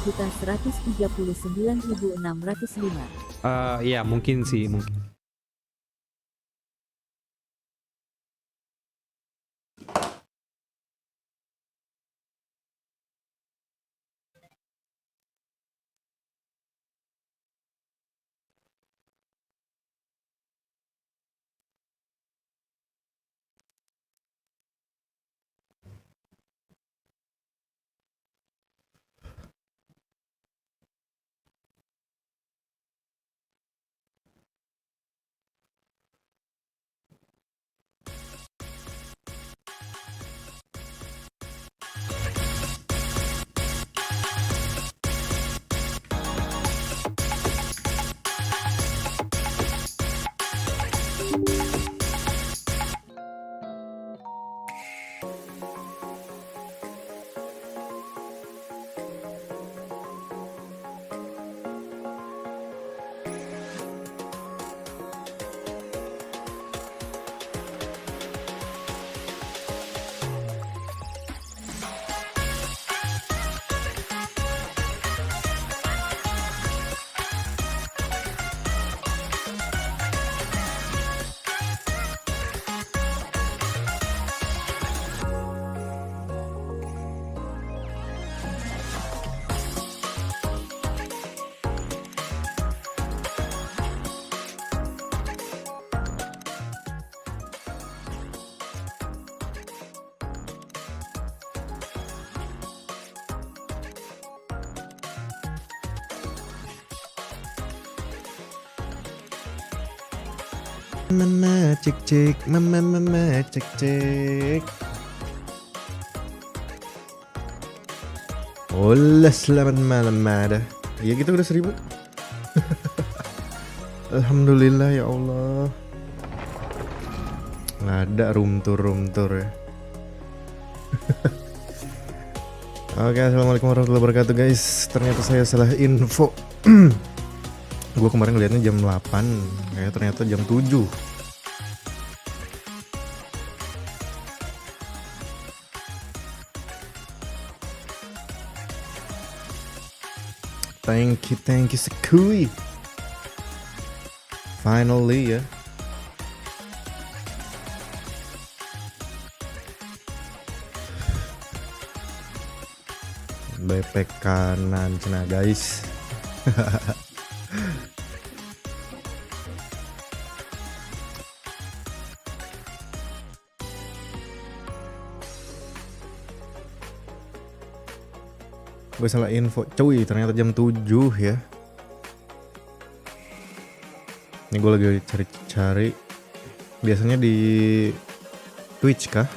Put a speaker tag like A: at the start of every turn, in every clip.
A: 4.139.605.
B: Iya mungkin sih, mungkin.
C: Mama cek cek, mama cek cek. Hola, selamat malam ada. Iya kita udah 1000. Alhamdulillah ya Allah. Nggak ada room tour ya. Oke, assalamualaikum warahmatullahi wabarakatuh guys. Ternyata saya salah info. Gue kemarin ngeliatnya jam 8, kayak ternyata jam 7. Thank you sekui. Finally ya. Bepek kanan cina guys. Gue salah info cuy, ternyata jam 7 ya. Ini gue lagi cari-cari. Biasanya di Twitch kah?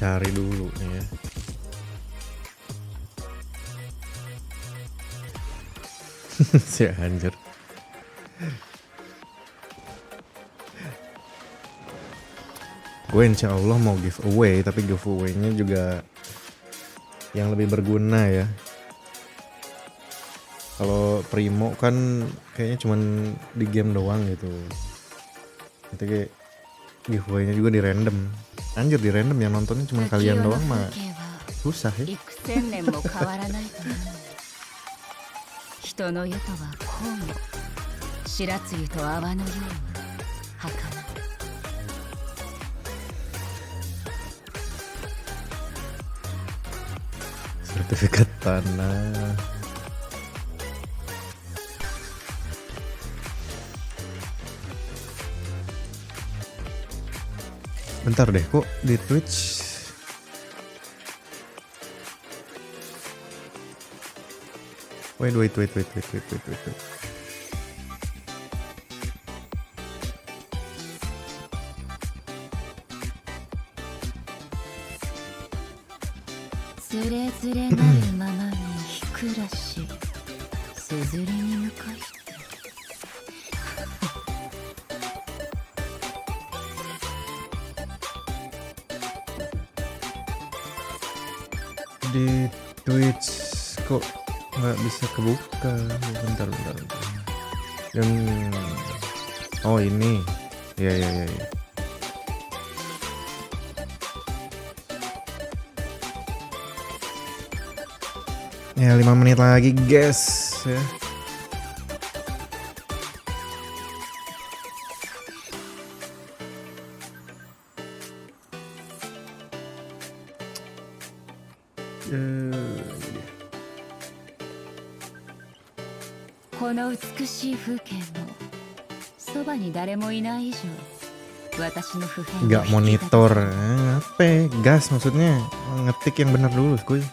C: Cari dulu nih ya. Si anjir. Gue insya Allah mau giveaway, tapi giveaway-nya juga yang lebih berguna ya. Kalau Primo kan kayaknya cuman di game doang gitu. Itu kayak giveaway-nya juga di random. Anjir, di random yang nontonnya cuma kalian doang mah susah ya. Sertifikat tanah. Bentar deh, kok di Twitch wait.
A: つれづれなるままにひくらしすずりに向かって
C: Di Twitch kok nggak bisa kebuka. Bentar. Yang oh ini, ya. Ya 5 menit lagi guys ya. Gak monitor, apa? Gas maksudnya ngetik yang benar dulu, kuy.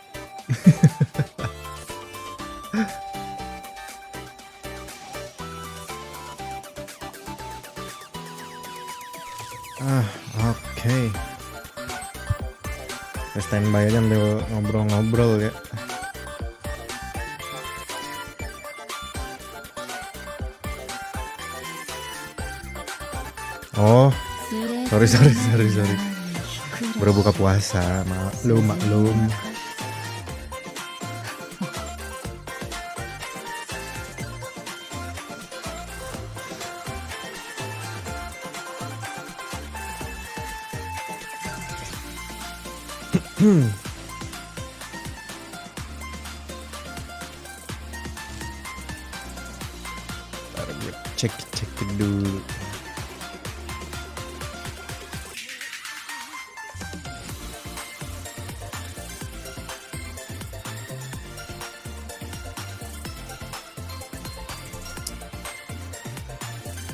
C: Oke. Standby aja sambil ngobrol-ngobrol ya. Oh, sorry. Baru buka puasa, maklum. Ntar gue cek dulu.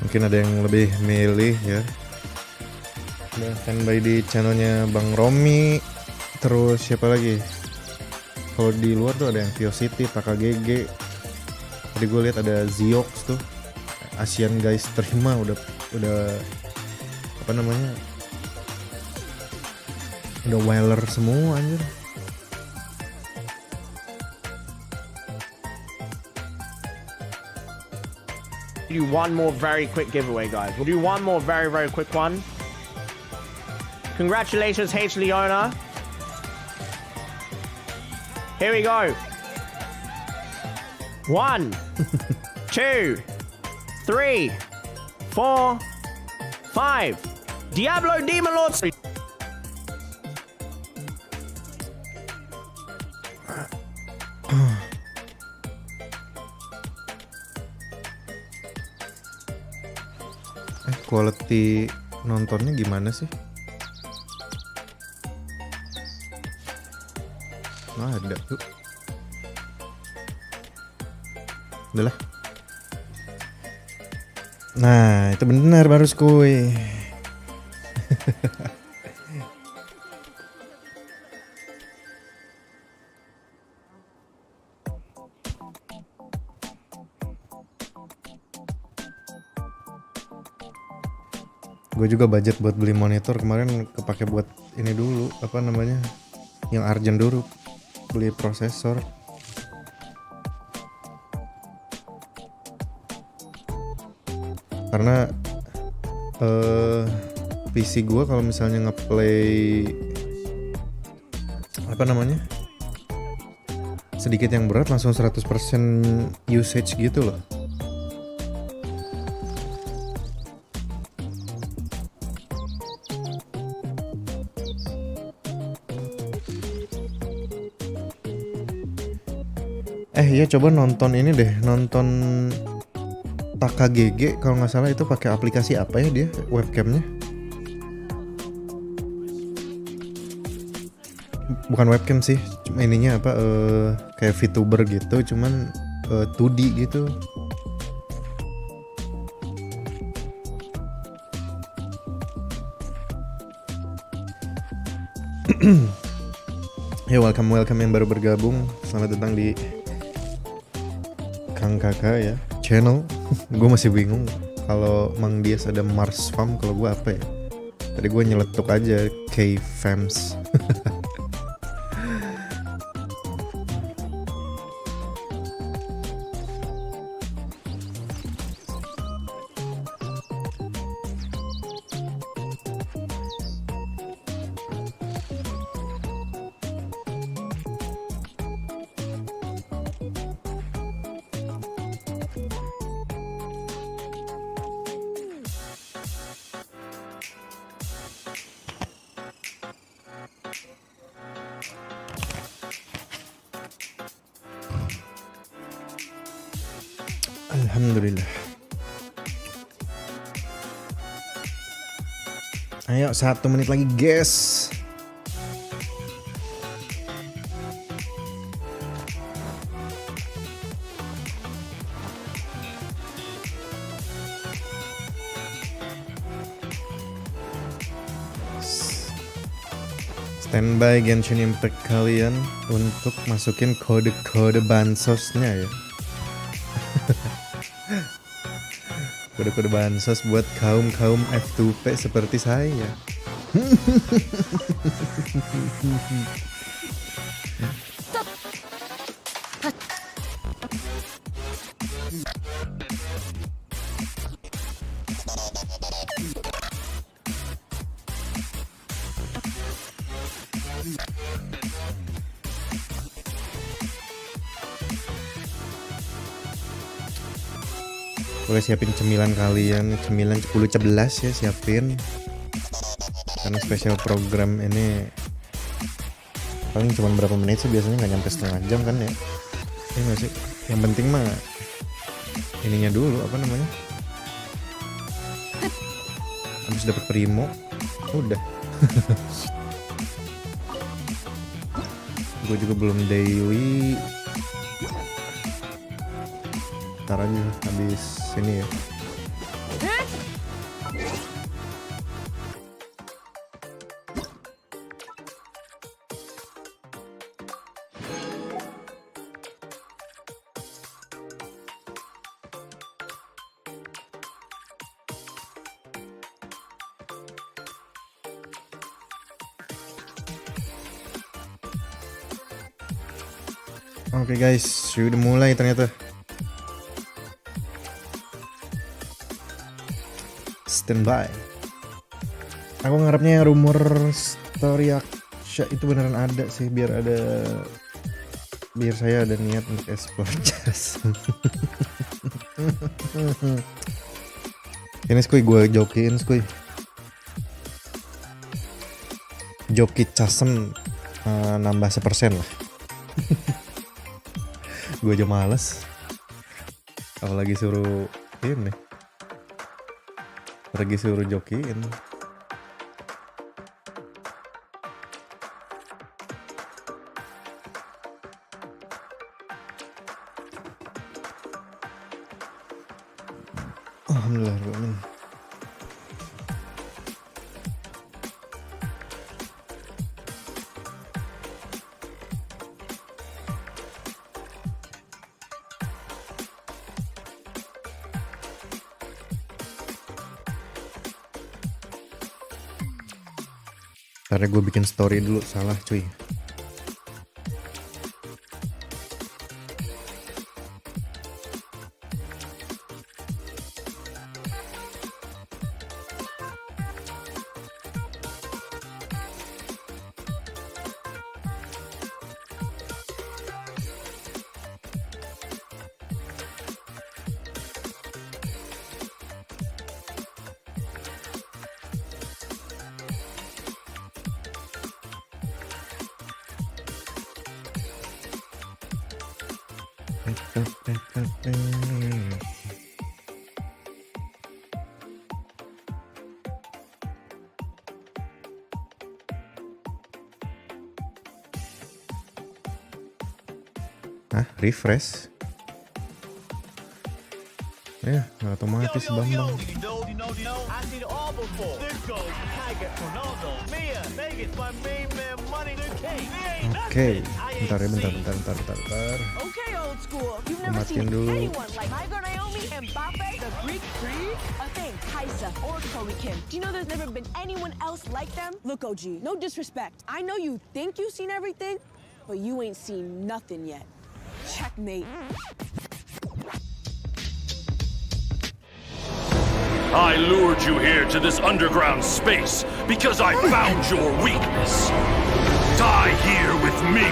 C: Mungkin ada yang lebih milih ya. Ada standby di channelnya Bang Romi. Terus siapa lagi? Kalau di luar tuh ada yang Viocity, AKG. Tadi gue lihat ada Ziox tuh. Asian guys terima udah apa namanya? Udah Weller semua anjir.
D: Do one more very quick giveaway, guys. We'll do one more very quick one. Congratulations, H. Leona. Here we go. 1, 2, 3, 4, 5. Diablo Demon Lord.
C: Quality nontonnya gimana sih? Nah, ada tuh. Udah lah. Nah, itu benar baru skuy. Gue juga budget buat beli monitor kemarin kepake buat ini dulu, apa namanya, yang Archon dulu, beli prosesor. Karena PC gue kalau misalnya ngeplay apa namanya, sedikit yang berat langsung 100% usage gitu loh. Iya coba nonton ini deh, nonton AKG kalau nggak salah itu pakai aplikasi apa ya dia webcamnya? Bukan webcam sih, cuma ininya apa kayak VTuber gitu, cuman 2D gitu. Ya welcome yang baru bergabung, selamat datang di Kang Kakak ya channel. Gue masih bingung kalau Mang Dias ada Mars Farm, kalau gue apa ya? Tadi gue nyeletuk aja K-Fams. Alhamdulillah. Ayo 1 menit lagi guys. Standby Genshin Impact kalian untuk masukin kode-kode bansosnya ya. Kode-kode bansos buat kaum-kaum F2P seperti saya. Boleh siapin cemilan kalian, cemilan 10-11 ya siapin. Karena spesial program ini paling cuma berapa menit sih, biasanya nggak nyampe setengah jam kan ya. Ini nggak sih? Yang penting mah ininya dulu, apa namanya? Habis dapat primo, udah. Gue juga belum daily. Ntar aja habis ini ya. Oke guys, sudah mulai ternyata. Standby. Aku ngarepnya rumor story Aksha itu beneran ada sih, biar saya ada niat untuk explore jazz. Ini skuy gue jokiin skuy. Joki casem nambah 1% lah. Gue aja males. Apalagi suruh ini. Pergi suruh jokiin. Alhamdulillah. Karena gue bikin story dulu, salah cuy. Refresh ya, nggak otomatis Bambang. Oke, bentar ya, bentar. Matiin dulu.
E: Look, OG, no disrespect. I know you think you've seen everything, but you ain't seen nothing yet. Checkmate.
F: I lured you here to this underground space because I found your weakness. Die here with me.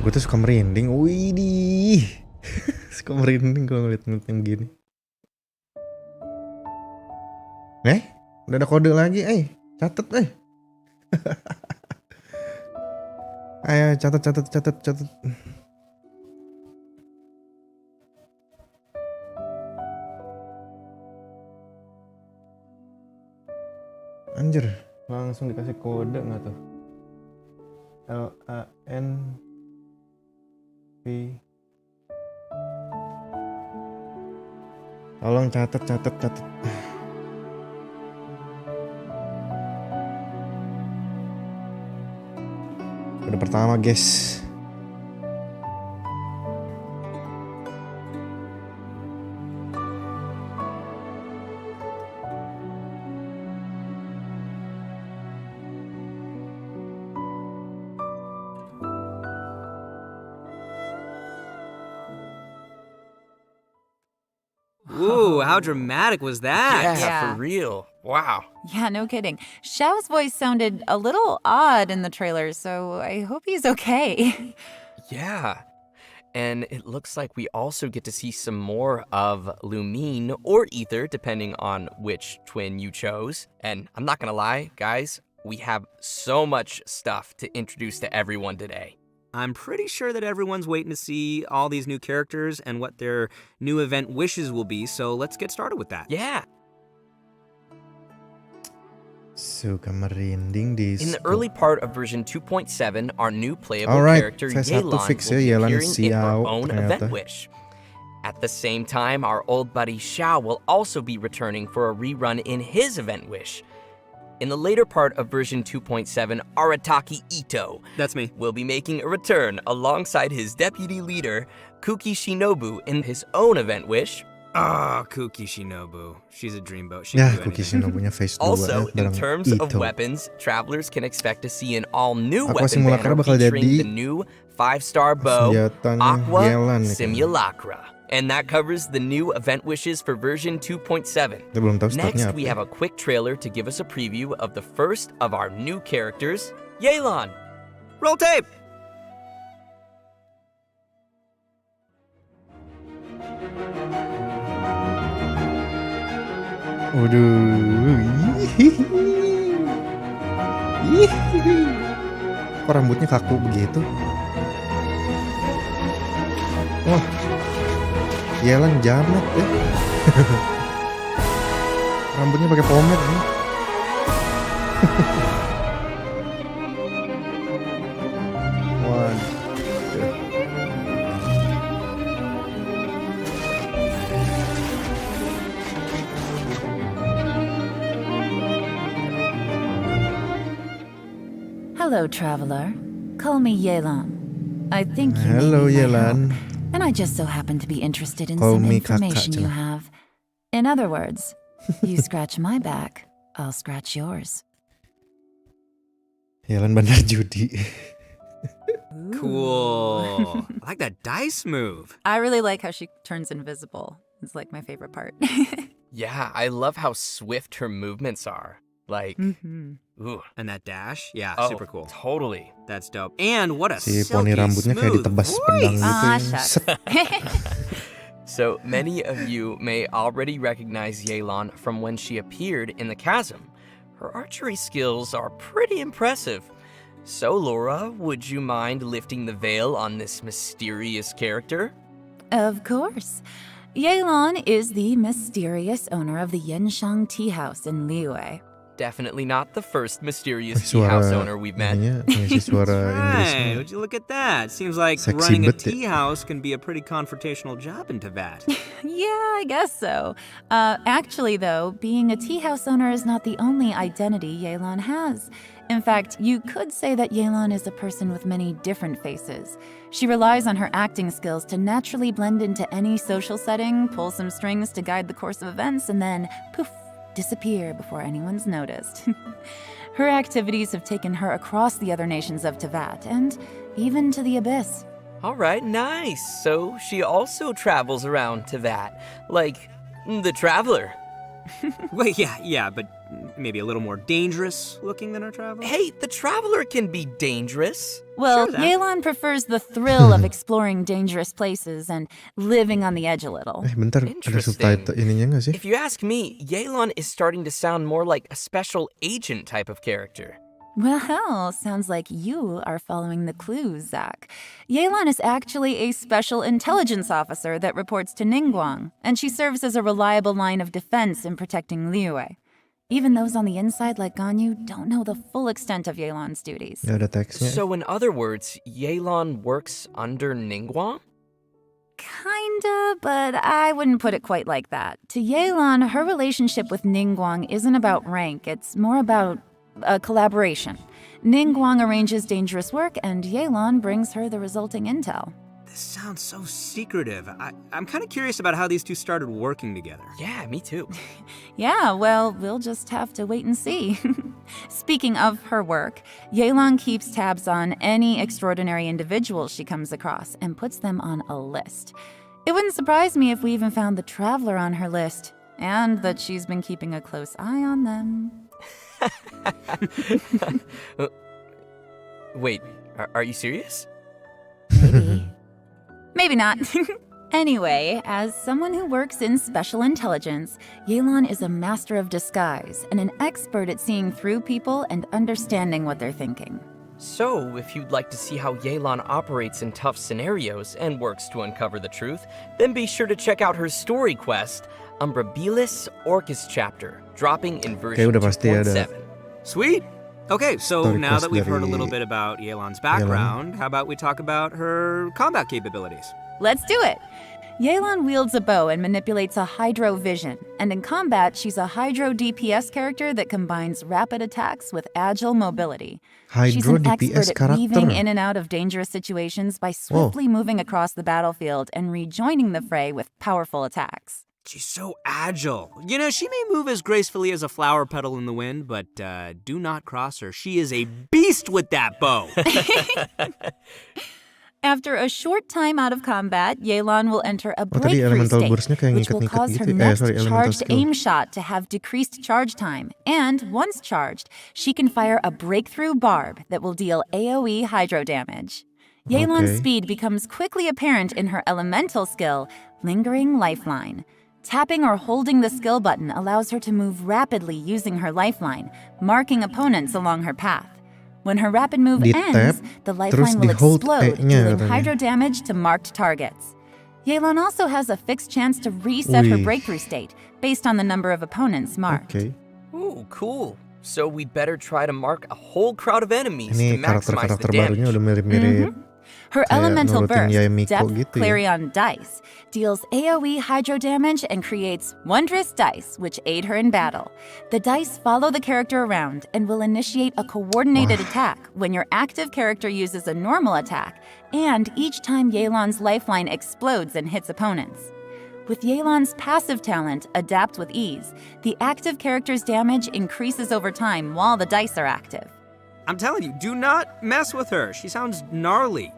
C: Gue tuh suka merinding, widih. Suka merinding kalau ngeliat yang gini. Udah ada kode lagi, catet, Ayo catat. Anjir, langsung dikasih kode nggak tuh? LANP. Tolong catat. Kode pertama, guys.
B: Ooh, how dramatic was that?
G: Yeah.
H: For real. Wow.
G: Yeah, no kidding. Xiao's voice sounded a little odd in the trailer, so I hope he's okay.
H: Yeah. And it looks like we also get to see some more of Lumine or Ether, depending on which twin you chose. And I'm not gonna lie, guys, we have so much stuff to introduce to everyone today.
B: I'm pretty sure that everyone's waiting to see all these new characters and what their new event wishes will be, so let's get started with that.
H: Yeah.
C: Suka merinding di.
H: In the early part of version 2.7, our new playable
C: Alright,
H: character
C: saya satu
H: Yelan
C: fix
H: will
C: ya,
H: be
C: Yelan
H: appearing in her
C: Xiao
H: own
C: ternyata.
H: event wish. At the same time, our old buddy Xiao will also be returning for a rerun in his event wish. In the later part of version 2.7, Arataki Ito
B: That's me.
H: will be making a return alongside his deputy leader, Kukishinobu, in his own event wish.
B: Ah, Kooky Shinobu. She's a dreamboat. She
C: Ya,
B: can do anything.
C: Kukishinobunya face 2
H: Also, in
C: bareng
H: terms of
C: Ito.
H: weapons, travelers can expect to see an all-new
C: Aqua
H: weapon
C: Simulacra
H: banner
C: bakal
H: featuring
C: jadi
H: the new 5-star bow,
C: senjatanya
H: Aqua
C: Yelan nih kayaknya.
H: Simulacra. And that covers the new event wishes for version 2.7.
C: Kita belum tahu statnya
H: Next,
C: apa.
H: we have a quick trailer to give us a preview of the first of our new characters, Yelan.
B: Roll tape!
C: Waduh. Kok rambutnya kaku begitu? Wah. Yelan jamet ya. Rambutnya pakai pomade nih. Waduh.
G: Hello, traveler. Call me Yelan. I think you
C: Hello,
G: may need my
C: Yelan.
G: help, and I just so happen to be interested in
C: Call
G: some
C: me Kakak,
G: information you
C: Cina.
G: have. In other words, you scratch my back, I'll scratch yours.
C: Yelan bandar judi.
B: Cool. I like that dice move.
G: I really like how she turns invisible. It's like my favorite part.
H: Yeah, I love how swift her movements are. Like, ooh.
B: And that dash? Yeah,
H: Oh,
B: super cool.
H: Totally.
B: That's dope. And what a
C: Si
B: silky
C: poni rambutnya kayak
B: smooth
C: ditebas pedang
B: voice.
C: gitu.
G: Ah,
C: ya.
G: shucks.
C: Set.
H: So many of you may already recognize Yelan from when she appeared in the chasm. Her archery skills are pretty impressive. So, Laura, would you mind lifting the veil on this mysterious character?
G: Of course. Yelan is the mysterious owner of the Yenshang Tea House in Liyue.
H: Definitely not the first mysterious tea
C: Suara
H: house owner we've met.
C: ininya ngisi suara
B: Right,
C: Inggrisnya.
B: would you look at that? Seems like
C: Sexy
B: running a
C: bet ya.
B: tea house can be a pretty confrontational job in Teyvat.
G: Yeah, I guess so. Actually, though, being a tea house owner is not the only identity Yelan has. In fact, you could say that Yelan is a person with many different faces. She relies on her acting skills to naturally blend into any social setting, pull some strings to guide the course of events, and then, poof, disappear before anyone's noticed. Her activities have taken her across the other nations of Teyvat, and even to the Abyss.
H: All right, nice. So she also travels around Teyvat, like the Traveler.
B: Wait, yeah, but maybe a little more dangerous looking than our traveler?
H: Hey, the Traveler can be dangerous.
G: Well,
B: Sure, that.
G: Yelan prefers the thrill of exploring dangerous places and living on the edge a little.
C: Bentar, ada
H: Interesting.
C: subtitle ininya nggak sih?
H: If you ask me, Yelan is starting to sound more like a special agent type of character.
G: Well, sounds like you are following the clues, Zach. Yelan is actually a special intelligence officer that reports to Ningguang, and she serves as a reliable line of defense in protecting Liyue. Even those on the inside like Ganyu don't know the full extent of Yelan's duties.
C: Ya ada teksnya.
H: So in other words, Yelan works under Ningguang?
G: Kinda, but I wouldn't put it quite like that. To Yelan, her relationship with Ningguang isn't about rank, it's more about a collaboration. Ningguang arranges dangerous work, and Yelan brings her the resulting intel.
B: This sounds so secretive. I'm kind of curious about how these two started working together.
H: Yeah, me too.
G: Yeah, well, we'll just have to wait and see. Speaking of her work, Yelan keeps tabs on any extraordinary individuals she comes across and puts them on a list. It wouldn't surprise me if we even found the Traveler on her list, and that she's been keeping a close eye on them.
H: Wait, are you serious?
G: Maybe. Maybe not. Anyway, as someone who works in special intelligence, Yelan is a master of disguise and an expert at seeing through people and understanding what they're thinking.
H: So, if you'd like to see how Yelan operates in tough scenarios and works to uncover the truth, then be sure to check out her story quest, Umbrabilis Orcus Chapter, dropping in version
C: udah pasti ada.
H: 2.7.
B: Sweet. Okay, so
C: Story
B: now
C: quest
B: that we've heard a
C: dari
B: little bit about Yelan's background, how about we talk about her combat capabilities?
G: Let's do it! Yelan wields a bow and manipulates a Hydro Vision, and in combat, she's a Hydro DPS character that combines rapid attacks with agile mobility. She's
C: Hydro
G: an
C: DPS
G: expert at weaving
C: karakter.
G: in and out of dangerous situations by swiftly moving across the battlefield and rejoining the fray with powerful attacks.
B: She's so agile. You know, she may move as gracefully as a flower petal in the wind, but do not cross her. She is a beast with that bow.
G: After a short time out of combat, Yelan will enter a
C: tadi
G: breakthrough
C: elemental
G: state,
C: burst-nya kayak
G: which will
C: ngikat-ngikat
G: cause her
C: gitu.
G: next
C: Elemental
G: charged
C: skill.
G: aim shot to have decreased charge time. And once charged, she can fire a breakthrough barb that will deal AoE hydro damage. Yelan's
C: Okay.
G: speed becomes quickly apparent in her elemental skill, Lingering Lifeline. Tapping or holding the skill button allows her to move rapidly using her lifeline, marking opponents along her path. When her rapid move
C: Di-tap,
G: ends, the
C: terus
G: lifeline will
C: di-hold
G: explode,
C: E-nya
G: dealing
C: katanya.
G: hydro damage to marked targets. Yelan also has a fixed chance to reset her
C: Wih.
G: breakthrough state, based on the number of opponents marked.
C: Oke.
H: Ooh, cool. So we'd better try to mark a whole crowd of enemies
C: Ini
H: to maximize the
C: karakter-karakter barunya
H: damage.
C: udah mirip-mirip.
G: Her
C: Kayak
G: elemental
C: nurutin
G: burst,
C: Yaemiko
G: Depth
C: gitu ya.
G: Clarion Dice, deals AoE hydro damage and creates wondrous dice, which aid her in battle. The dice follow the character around and will initiate a coordinated attack when your active character uses a normal attack, and each time Yelan's lifeline explodes and hits opponents. With Yelan's passive talent, Adapt with Ease, the active character's damage increases over time while the dice are active.
B: I'm telling you, do not mess with her. She sounds gnarly.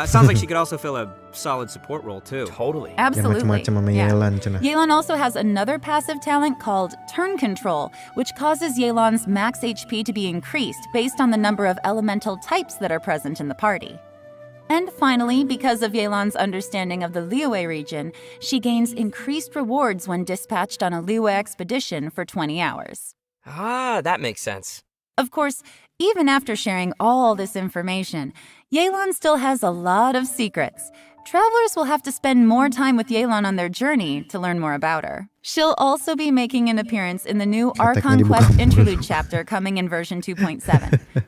B: Sounds like she could also fill a solid support role, too.
H: Totally.
C: Yang
G: Absolutely.
C: macam-macam sama Yelan cenah.
G: Yelan also has another passive talent called Turn Control, which causes Yelan's max HP to be increased based on the number of elemental types that are present in the party. And finally, because of Yelan's understanding of the Liyue region, she gains increased rewards when dispatched on a Liyue expedition for 20 hours.
H: Ah, that makes sense.
G: Of course, even after sharing all this information, Yelan still has a lot of secrets. Travelers will have to spend more time with Yelan on their journey to learn more about her. She'll also be making an appearance in the new Archon
C: dibuka
G: Quest
C: mulu.
G: Interlude chapter coming in version 2.7.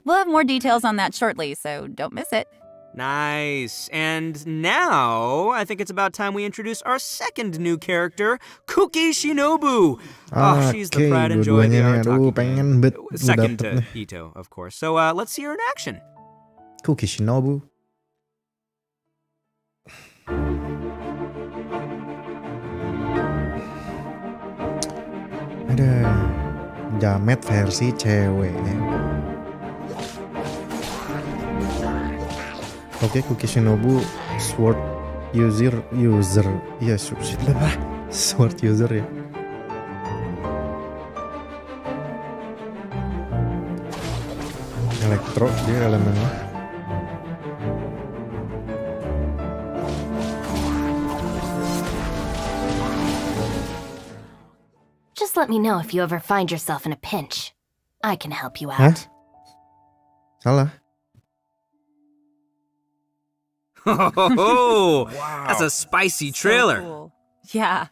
G: We'll have more details on that shortly, so don't miss it.
B: Nice. And now, I think it's about time we introduce our second new character, Kooky Shinobu. Oh, she's the
C: Oke,
B: pride and joy of the
C: dua-duanya nih,
B: art
C: aduh,
B: talking
C: pengen
B: game.
C: bet
B: Second
C: dapet
B: to
C: nih.
B: Ito, of course. So let's see her in action.
C: Kukishinobu. Ada jamet versi cewek. Oke, Kukishinobu sword user. Iya, sword user ya. Elektro dia elemennya.
I: Just let me know if you ever find yourself in a pinch. I can help you
C: Hah?
I: out.
C: Salah.
B: Oh, that's a spicy
G: So
B: trailer.
G: cool. Yeah.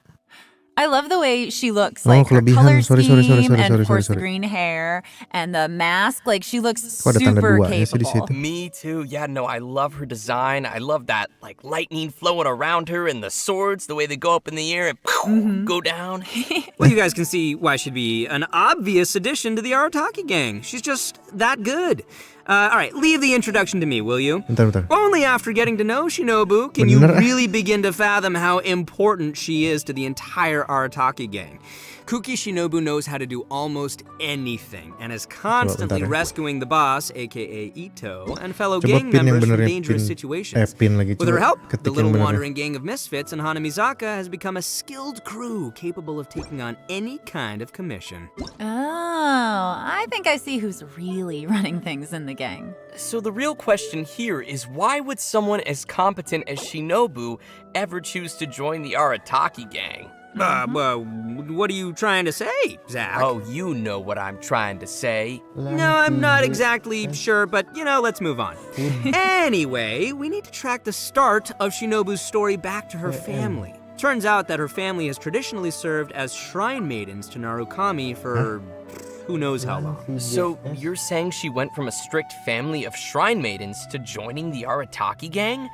G: I love the way she looks,
C: Oh,
G: like her
C: kelebihan.
G: color
C: Sorry,
G: scheme and of course the
C: sorry.
G: green hair and the mask. Like she looks
C: Kok ada tanda
G: super
C: dua ya sih di
G: capable.
C: situ?
H: Me too. Yeah, no, I love her design. I love that like lightning flowing around her and the swords, the way they go up in the air and go down.
B: Well, you guys can see why she'd be an obvious addition to the Arataki gang. She's just that good. All right, leave the introduction to me, will you?
C: Bentar.
B: Only after getting to know Shinobu can you
C: Bener.
B: really begin to fathom how important she is to the entire Arataki gang. Kukishinobu knows how to do almost anything and is constantly
C: bentar ya.
B: rescuing the boss, aka Ito, and fellow
C: Coba
B: gang
C: pin yang
B: members from
C: bener ya,
B: dangerous
C: pin.
B: situations.
C: Pin lagi.
B: With her
C: Coba
B: help,
C: ketik
B: the
C: yang
B: little
C: bener ya.
B: wandering gang of misfits in Hanamizaka has become a skilled crew capable of taking on any kind of commission.
G: Oh, I think I see who's really running things in the gang.
H: So the real question here is why would someone as competent as Shinobu ever choose to join the Arataki gang?
B: Well, what are you trying to say, Zach?
H: Oh, you know what I'm trying to say.
B: No, I'm not exactly sure, but let's move on. Anyway, we need to track the start of Shinobu's story back to her family. Turns out that her family has traditionally served as shrine maidens to Narukami for who knows how long.
H: So you're saying she went from a strict family of shrine maidens to joining the Arataki gang?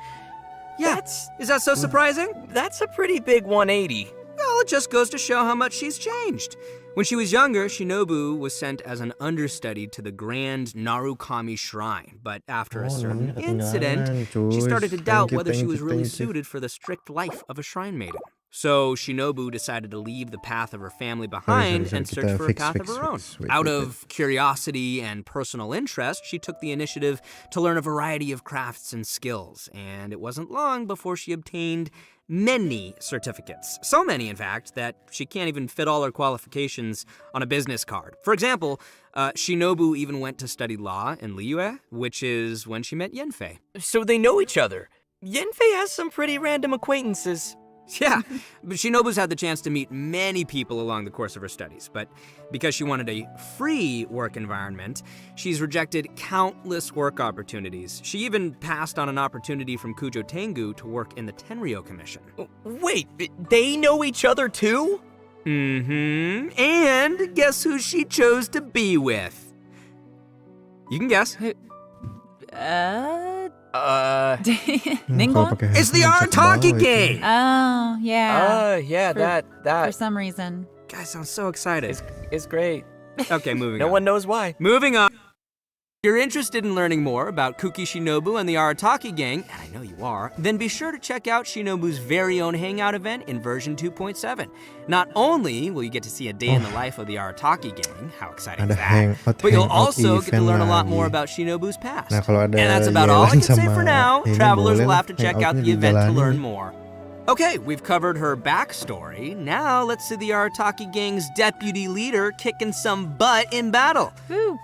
B: Yeah, is that so surprising?
H: That's a pretty big 180.
B: Well, it just goes to show how much she's changed. When she was younger, Shinobu was sent as an understudy to the Grand Narukami Shrine, but after a certain incident, she started to doubt whether she was really suited for the strict life of a shrine maiden. So Shinobu decided to leave the path of her family behind and search for a path of her own. Out of curiosity and personal interest, she took the initiative to learn a variety of crafts and skills, and it wasn't long before she obtained many certificates. So many, in fact, that she can't even fit all her qualifications on a business card. For example, Shinobu even went to study law in Liyue, which is when she met Yenfei.
H: So they know each other. Yenfei has some pretty random acquaintances.
B: Yeah, but Shinobu's had the chance to meet many people along the course of her studies, but because she wanted a free work environment, she's rejected countless work opportunities. She even passed on an opportunity from Kujo Tengu to work in the Tenryo Commission.
H: Wait, they know each other too?
B: Mm-hmm. And guess who she chose to be with? You can guess.
G: Ningguang?
B: It's the Arataki gang!
G: Oh, yeah.
H: Yeah,
G: For
H: that
G: some reason.
B: Guys, I'm so excited.
H: is great.
B: Okay, moving
H: No
B: on.
H: one knows why.
B: Moving on. If you're interested in learning more about Kukishinobu and the Arataki gang, and I know you are, then be sure to check out Shinobu's very own Hangout event in version 2.7. Not only will you get to see a day in the life of the Arataki gang, how exciting is that, but you'll also get to learn a lot more about Shinobu's past.
C: Nah, kalau
B: And
C: ada
B: that's about all I can say for
C: sama
B: now.
C: ini
B: Travelers
C: boleh
B: will
C: lah,
B: have to check out
C: hangoutnya
B: the event to
C: dijalanin.
B: learn more. Okay, we've covered her backstory. Now let's see the Arataki gang's deputy leader kicking some butt in battle.
G: Woo.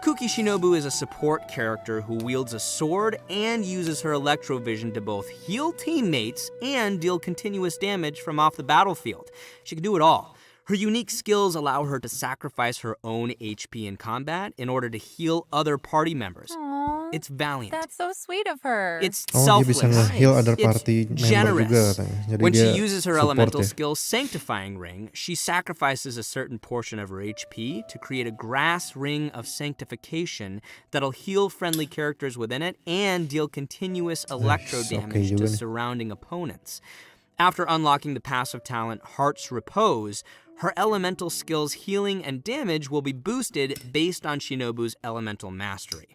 B: Kukishinobu is a support character who wields a sword and uses her electrovision to both heal teammates and deal continuous damage from off the battlefield. She can do it all. Her unique skills allow her to sacrifice her own HP in combat in order to heal other party members.
G: Aw,
B: It's valiant.
G: that's so sweet of her.
B: It's
C: Oh, dia bisa
B: selfless.
C: nge-heal other
B: It's
C: party member
B: generous.
C: juga katanya. Jadi
B: When she
C: dia
B: uses her
C: support
B: elemental
C: ya.
B: skill Sanctifying Ring, she sacrifices a certain portion of her HP to create a grass ring of sanctification that'll heal friendly characters within it and deal continuous electro
C: okay
B: damage
C: juga
B: to
C: nih.
B: surrounding opponents. After unlocking the passive talent Heart's Repose, her elemental skills healing and damage will be boosted based on Shinobu's elemental mastery.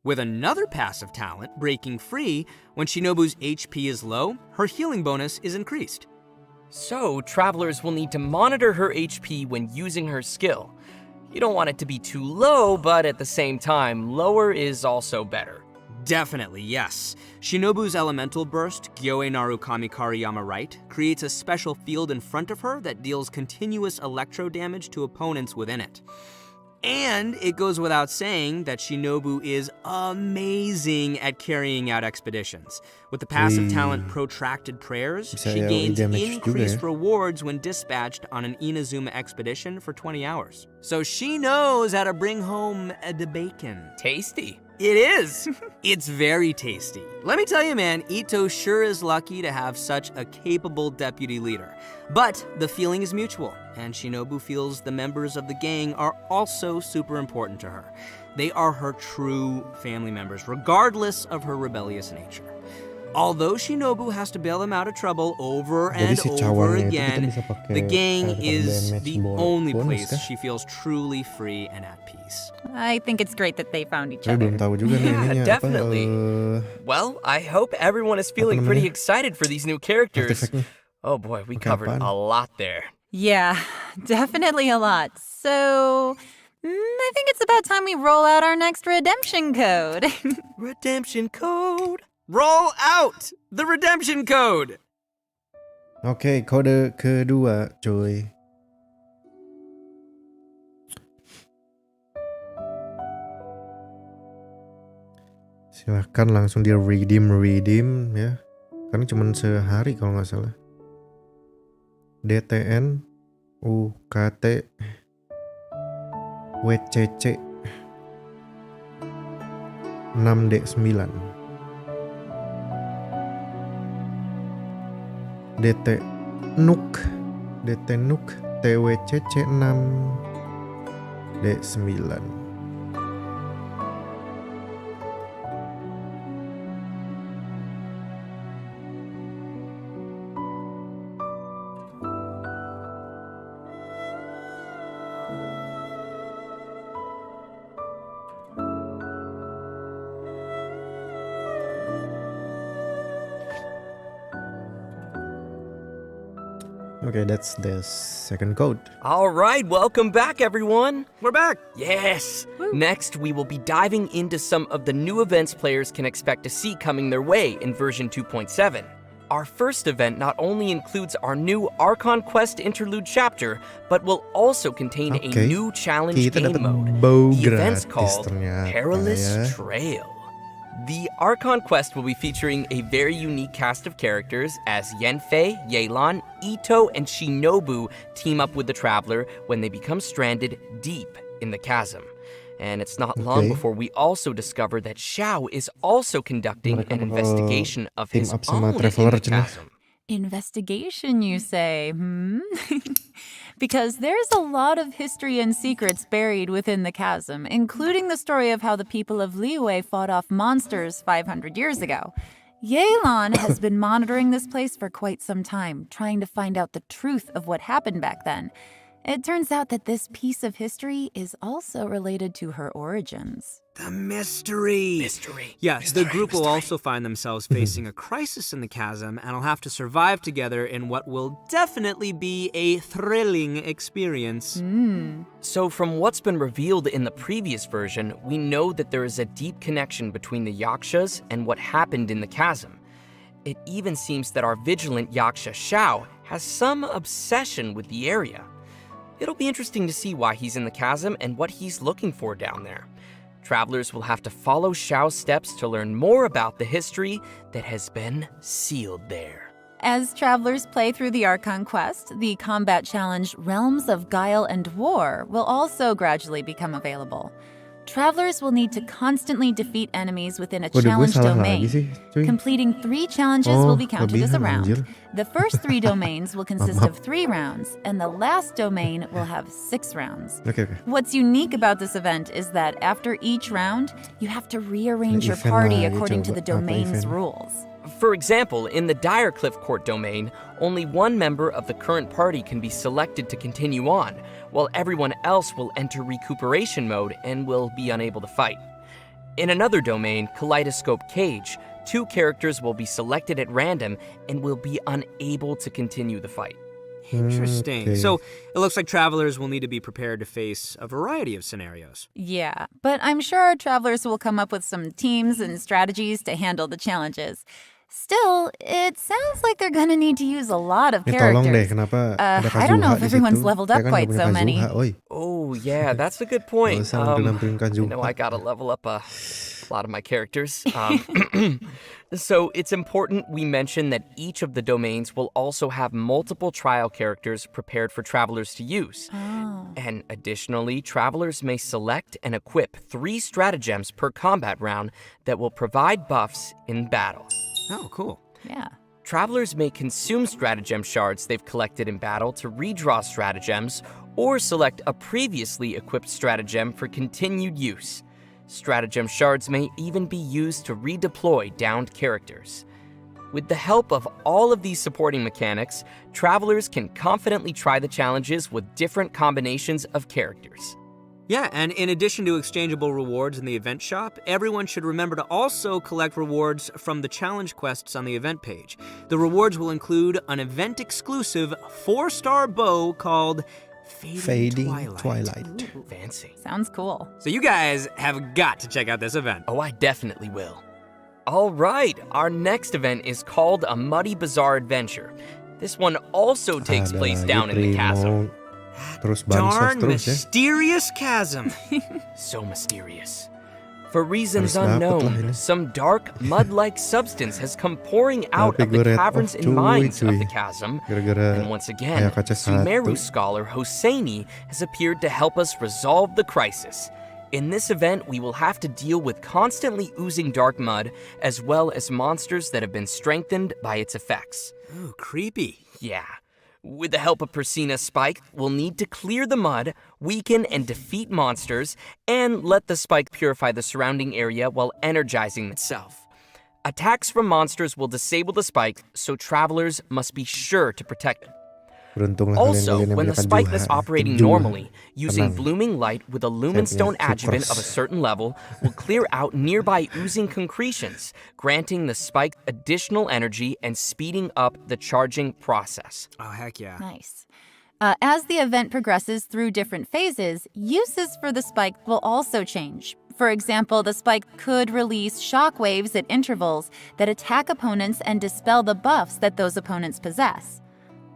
B: With another passive talent, Breaking Free, when Shinobu's HP is low, her healing bonus is increased.
H: So, travelers will need to monitor her HP when using her skill. You don't want it to be too low, but at the same time, lower is also better.
B: Definitely, yes. Shinobu's elemental burst, Gyoe Narukami Kariyama Right, creates a special field in front of her that deals continuous electro damage to opponents within it. And it goes without saying that Shinobu is amazing at carrying out expeditions. With the passive talent Protracted Prayers,
C: Bisa
B: she
C: AOE
B: gains
C: damage juga
B: increased
C: ya.
B: rewards when dispatched on an Inazuma expedition for 20 hours. So she knows how to bring home the bacon.
H: Tasty.
B: It is. It's very tasty. Let me tell you, man, Ito sure is lucky to have such a capable deputy leader. But the feeling is mutual, and Shinobu feels the members of the gang are also super important to her. They are her true family members, regardless of her rebellious nature. Although Shinobu has to bail them out of trouble over and over again, the gang is the only place she feels truly free and at peace.
G: I think it's great that they found each
C: Saya
G: other.
C: belum tahu juga nih ininya apa,
H: Definitely. Well, I hope everyone is feeling pretty excited for these new characters.
C: artefaknya.
H: Oh boy, we covered
C: apaan?
H: a lot there.
G: Yeah, definitely a lot. So, I think it's about time we roll out our next redemption code.
B: Redemption code. Roll out the redemption code.
C: Oke, kode kedua, cuy. Silahkan langsung di redeem ya. Karena cuma sehari kalau nggak salah. DTN UKT WCC 6D9 DT NUK TWCC 6D9. Okay, that's the second code.
H: All right, welcome back, everyone.
B: We're back.
H: Yes. Next, we will be diving into some of the new events players can expect to see coming their way in version 2.7. Our first event not only includes our new Archon Quest Interlude chapter, but will also contain a new challenge
C: Kita
H: game
C: dapat
H: mode.
C: bow
H: The event's
C: gratis
H: called
C: ternyata,
H: Perilous
C: ya.
H: Trail. The Archon Quest will be featuring a very unique cast of characters as Yanfei, Yelan, Ito, and Shinobu team up with the Traveler when they become stranded deep in the chasm. And it's not long before we also discover that Xiao is also conducting
C: Mereka
H: an
C: bakal
H: investigation of
C: team
H: his
C: up sama
H: own in
C: Traveler
H: the
C: cenah.
H: chasm.
G: Investigation, you say, Because there's a lot of history and secrets buried within the chasm, including the story of how the people of Liyue fought off monsters 500 years ago. Yelan has been monitoring this place for quite some time, trying to find out the truth of what happened back then. It turns out that this piece of history is also related to her origins.
B: The mystery. Yes, the group will also find themselves facing a crisis in the chasm and will have to survive together in what will definitely be a thrilling experience.
H: So from what's been revealed in the previous version, we know that there is a deep connection between the Yakshas and what happened in the chasm. It even seems that our vigilant Yaksha Xiao has some obsession with the area. It'll be interesting to see why he's in the chasm and what he's looking for down there. Travelers will have to follow Xiao's steps to learn more about the history that has been sealed there.
G: As travelers play through the Archon quest, the combat challenge Realms of Guile and War will also gradually become available. Travelers will need to constantly defeat enemies within a
C: Waduh, gue
G: challenge
C: salah
G: domain.
C: lagi sih, cuy.
G: Completing 3 challenges will be counted as a
C: kelebihan,
G: round.
C: anjir.
G: The first 3 domains will consist of 3 rounds, and the last domain will have 6 rounds.
C: Okay.
G: What's unique about this event is that after each round, you have to rearrange your
C: Event
G: party
C: lagi,
G: according to
C: coba.
G: the
C: Apa
G: domain's
C: event?
G: rules.
H: For example, in the Direcliff Court domain, only one member of the current party can be selected to continue on, while everyone else will enter recuperation mode and will be unable to fight. In another domain, Kaleidoscope Cage, 2 characters will be selected at random and will be unable to continue the fight.
B: Interesting.
C: Okay.
B: So it looks like travelers will need to be prepared to face a variety of scenarios.
G: Yeah, but I'm sure our travelers will come up with some teams and strategies to handle the challenges. Still, it sounds like they're gonna need to use a lot of
C: Ini tolong deh,
G: characters.
C: kenapa ada
G: I don't know
C: Kazuha
G: if
C: di
G: everyone's
C: situ?
G: leveled
C: Saya
G: up
C: kan
G: quite
C: nggak punya
G: so many.
C: Kazuha, oi.
H: Oh, yeah, that's a good point.
C: Nggak usah nampil-nampilin Kazuha.
H: I know I gotta level up A lot of my characters. So it's important we mention that each of the domains will also have multiple trial characters prepared for travelers to use.
G: Oh.
H: And additionally, travelers may select and equip 3 stratagems per combat round that will provide buffs in battle.
B: Oh, cool.
G: Yeah.
H: Travelers may consume stratagem shards they've collected in battle to redraw stratagems, or select a previously equipped stratagem for continued use. Stratagem shards may even be used to redeploy downed characters. With the help of all of these supporting mechanics, travelers can confidently try the challenges with different combinations of characters.
B: Yeah, and in addition to exchangeable rewards in the event shop, everyone should remember to also collect rewards from the challenge quests on the event page. The rewards will include an event-exclusive 4-star bow called Fading Twilight.
H: Ooh, fancy.
G: Sounds cool.
B: So you guys have got to check out this event.
H: Oh, I definitely will. All right, our next event is called A Muddy Bazaar Adventure. This one also takes place down in the chasm.
C: Terus bansos
B: Darn
C: terus ya.
B: mysterious chasm.
H: So mysterious. For reasons
C: Harus dapet lah
H: unknown,
C: ini.
H: some dark, mud-like substance has come pouring out of the
C: gue read
H: caverns
C: off,
H: and mines of
C: cuy.
H: the chasm.
C: Gara-gara
H: And once again,
C: kayak kaca
H: Sumeru
C: satu.
H: scholar Hosseini has appeared to help us resolve the crisis. In this event, we will have to deal with constantly oozing dark mud, as well as monsters that have been strengthened by its effects.
B: Ooh, creepy.
H: Yeah. With the help of Persina Spike, we'll need to clear the mud, weaken and defeat monsters, and let the spike purify the surrounding area while energizing itself. Attacks from monsters will disable the spike, so travelers must be sure to protect it.
C: Beruntunglah
H: Also,
C: kalian-kalian yang
H: when the
C: punya
H: spike
C: Kajuha.
H: is operating
C: Kajuha.
H: normally, using
C: Tenang.
H: blooming light with a lumenstone adjuvant of a certain level will clear out nearby oozing concretions, granting the spike additional energy and speeding up the charging process.
B: Oh, heck yeah.
G: Nice. As the event progresses through different phases, uses for the spike will also change. For example, the spike could release shockwaves at intervals that attack opponents and dispel the buffs that those opponents possess.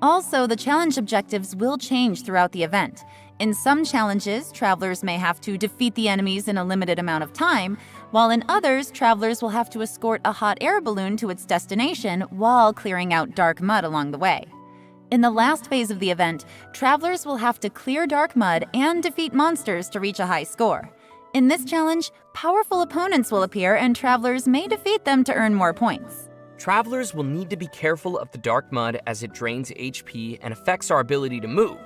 G: Also, the challenge objectives will change throughout the event. In some challenges, travelers may have to defeat the enemies in a limited amount of time, while in others, travelers will have to escort a hot air balloon to its destination while clearing out dark mud along the way. In the last phase of the event, travelers will have to clear dark mud and defeat monsters to reach a high score. In this challenge, powerful opponents will appear and travelers may defeat them to earn more points.
H: Travelers will need to be careful of the dark mud as it drains HP and affects our ability to move.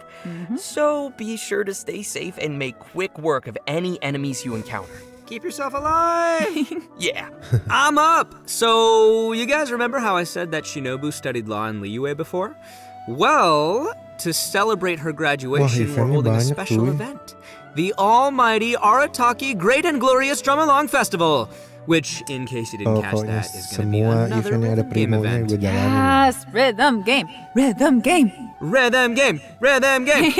H: So be sure to stay safe and make quick work of any enemies you encounter.
B: Keep yourself alive.
H: Yeah.
B: I'm up. So, you guys remember how I said that Shinobu studied law in Liyue before? Well, to celebrate her graduation, we're
C: eventnya
B: holding a
C: banyak,
B: special
C: cuy.
B: event. The almighty Arataki Great and Glorious Drumalong Festival. Which, in case you didn't catch
C: Pokoknya
B: that, is going to be
C: semua
B: another
C: eventnya ada
B: rhythm game
C: primonya
B: event.
C: gue jalanin.
G: Yes, rhythm game, rhythm game.
B: Rhythm game, rhythm game.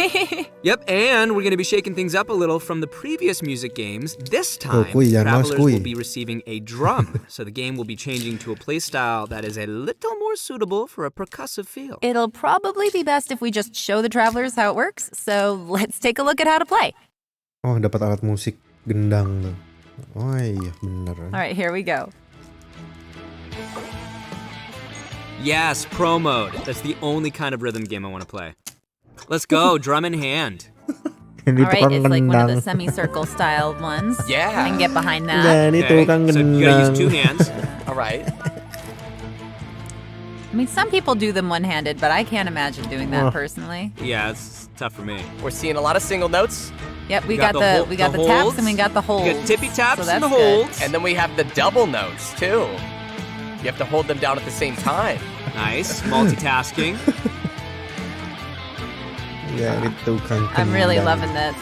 B: Yep, and we're going to be shaking things up a little from the previous music games. This time,
C: kuy, jangan males,
B: travelers will
C: kuy.
B: be receiving a drum, so the game will be changing to a playstyle that is a little more suitable for a percussive feel.
G: It'll probably be best if we just show the travelers how it works, so let's take a look at how to play.
C: Oh, dapat alat musik gendang tuh. Oh iya, bener.
G: All right, here we go.
B: Yes, pro mode. That's the only kind of rhythm game I want to play. Let's go, drum in hand.
C: Ini
G: All right,
C: tukang
G: it's like one of the
C: gendang.
G: semicircle style ones.
H: Yeah.
G: I can get behind that.
C: Nah, ini
B: Okay,
C: tukang
B: so
C: gendang.
B: you gotta use two hands.
H: All right.
G: I mean, some people do them one-handed, but I can't imagine doing that
C: Oh.
G: personally.
B: Yeah, it's tough for me.
H: We're seeing a lot of single notes,
G: Yep, we
B: got
G: got
B: the
G: the
B: hol- the
G: taps
B: holds.
G: and we got the holds.
B: You got tippy taps
G: so
B: and the
G: that's good.
B: holds.
H: and then we have the double notes, too. You have to hold them down at the same time.
B: Nice, multitasking.
C: Ya, ini tukang
G: I'm really
C: gendang.
G: loving this.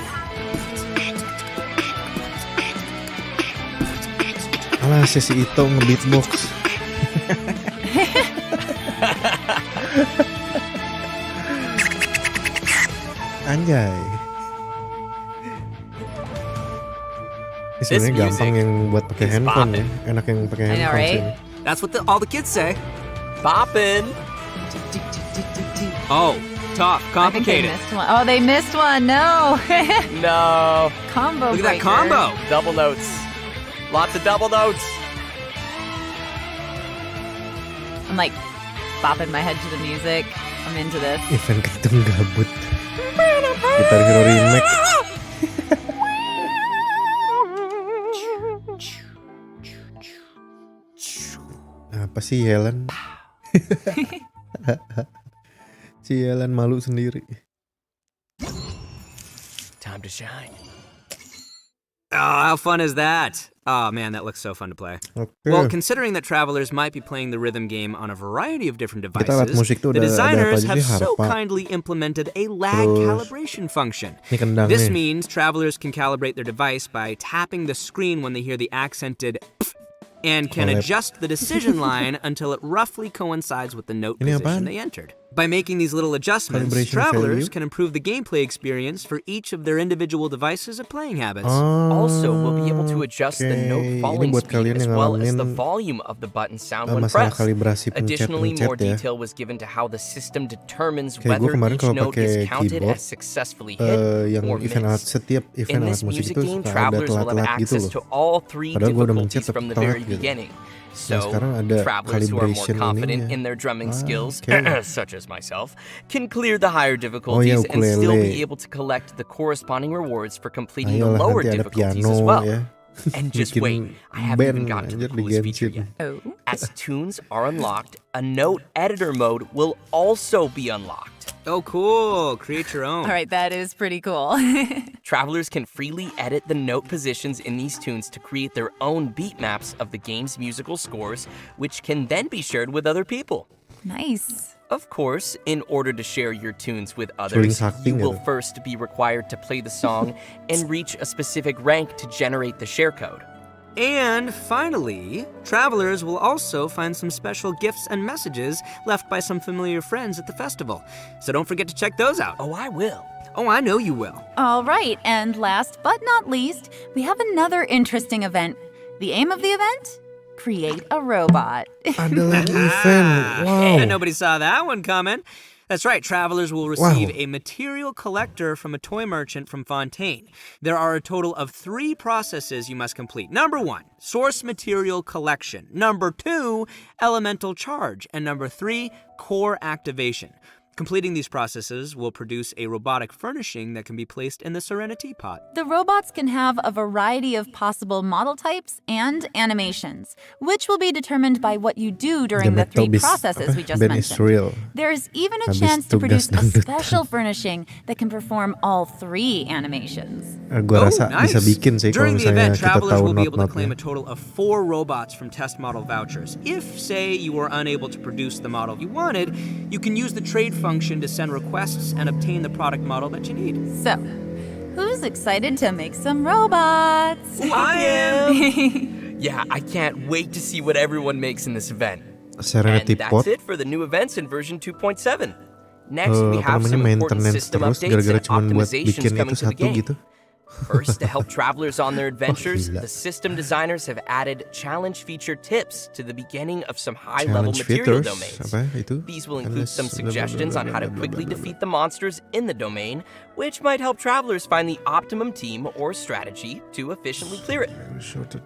C: Alah, si Ito nge-beatbox. Anjay. Ini sebenarnya
H: This
C: gampang
H: music
C: yang buat pakai
H: is
C: handphone ya.
H: bopping.
C: Enak yang pakai
G: I know,
C: handphone
G: right?
C: sih.
B: That's what all the kids say.
H: Boppin'.
B: Oh, tough,
G: I think they
B: complicated.
G: missed one. Oh, they missed one. No.
H: No.
G: Combo
B: Look at that
G: breaker.
B: combo.
H: Double notes. Lots of double notes.
G: I'm like bopping my head to the music. I'm into this.
C: Event ketum gabut. Gitar Hero Remake. Apa sih Helen? Si Helen malu sendiri.
H: Time to shine.
B: Oh, how fun is that? Oh man, that looks so fun to play.
C: Oke.
B: Well, considering that travelers might be playing the rhythm game on a variety of different
C: Kita alat
B: devices,
C: musik tuh
B: the
C: ada
B: designers
C: apa aja
B: have
C: sih?
B: so
C: Harpa.
B: kindly implemented a lag
C: Terus,
B: calibration function.
C: Ini kendang
B: This
C: nih.
B: means travelers can calibrate their device by tapping the screen when they hear the accented "pf," and can
C: Collab.
B: adjust the decision line until it roughly coincides with the note
C: Ini
B: position
C: apaan?
B: they entered. By making these little adjustments,
C: Calibration
B: travelers
C: value?
B: can improve the gameplay experience for each of their individual devices and playing habits.
H: Also, we'll be able to adjust the
C: Oke.
H: note
C: Ini
H: falling
C: buat
H: speed
C: kalian
H: as
C: yang
H: well as the
C: ngalamin
H: volume of the button sound when
C: masalah
H: pressed.
C: kalibrasi
H: Additionally, more
C: pencet-pencet ya.
H: detail was given to how the system determines
C: Kayak gue
H: whether
C: kemarin
H: each
C: kalau
H: note is
C: pakai
H: counted
C: keyboard,
H: as successfully hit
C: yang
H: or
C: event alat,
H: missed.
C: setiap event
H: In
C: alat
H: this
C: musik
H: music
C: itu
H: game,
C: suka ada
H: travelers will have
C: telat-telat gitu
H: access
C: loh.
H: to all three
C: Padahal gue udah mencet
H: difficulties
C: tapi
H: from the
C: telat
H: very
C: gitu.
H: beginning.
C: Nah,
H: So,
C: sekarang ada
H: travelers who are more
C: calibration
H: confident
C: ininya.
H: in their drumming skills,
C: Oke.
H: such as myself, can clear the higher difficulties and
C: ukulele.
H: still be able to collect the corresponding rewards for completing the
C: Ayolah,
H: lower
C: nanti ada
H: difficulties
C: piano
H: as well.
C: ya.
H: And just
C: Bikin
H: wait, I haven't even
C: band
H: gotten to the
C: anjir di
H: coolest feature
C: Genshin.
H: yet.
G: Oh.
H: As tunes are unlocked, a note editor mode will also be unlocked.
B: Oh, cool. Create your own.
G: All right, that is pretty cool.
H: Travelers can freely edit the note positions in these tunes to create their own beat maps of the game's musical scores, which can then be shared with other people.
G: Nice.
H: Of course, in order to share your tunes with others,
C: sakti
H: you
C: nggak
H: will
C: tuh?
H: first be required to play the song and reach a specific rank to generate the share code.
B: And finally, travelers will also find some special gifts and messages left by some familiar friends at the festival. So don't forget to check those out.
H: Oh, I will.
B: Oh, I know you will.
G: All right, and last but not least, we have another interesting event. The aim of the event? Create a robot.
C: Ada lagi event. Wow.
B: And nobody saw that one coming. That's right, travelers will receive a material collector from a toy merchant from Fontaine. There are a total of 3 processes you must complete. Number 1, source material collection. Number 2, elemental charge. And number 3, core activation. Completing these processes will produce a robotic furnishing that can be placed in the Serenity pot.
G: The robots can have a variety of possible model types and animations, which will be determined by what you do during the 3 processes we just
C: Ben is
G: mentioned.
C: real.
G: There's even a
C: Habis
G: chance to produce
C: tugas
G: a
C: dangdut.
G: special furnishing that can perform all 3 animations.
C: Gua rasa bisa bikin sih kalau
B: During the
C: misalnya
B: event,
C: kita
B: travelers
C: tahu
B: will be able to claim a
C: not-notnya.
B: total of 4 robots from test model vouchers. If, say, you were unable to produce the model you wanted, you can use the trade function to send requests and obtain the product model that you need.
G: So, who's excited to make some robots?
B: I am!
H: Yeah, I can't wait to see what everyone makes in this event.
C: Serenity
H: And that's
C: pot.
H: it for the new events in version 2.7. Next, we
C: Apa
H: have
C: namanya,
H: some important
C: maintenance
H: system
C: terus
H: updates
C: gara-gara
H: and
C: cuman buat
H: optimizations
C: bikin
H: coming
C: itu
H: to the
C: satu
H: game.
C: gitu.
H: First, to help travelers on their adventures,
C: gila.
H: the system designers have added challenge feature tips to the beginning of some high-level
C: Challenge
H: material
C: features,
H: domains.
C: apa itu?
H: These will include some
C: Blah, blah, blah,
H: suggestions
C: blah,
H: on how to
C: blah, blah,
H: quickly
C: blah, blah,
H: defeat the monsters in the domain, which might help travelers find the optimum team or strategy to efficiently clear it.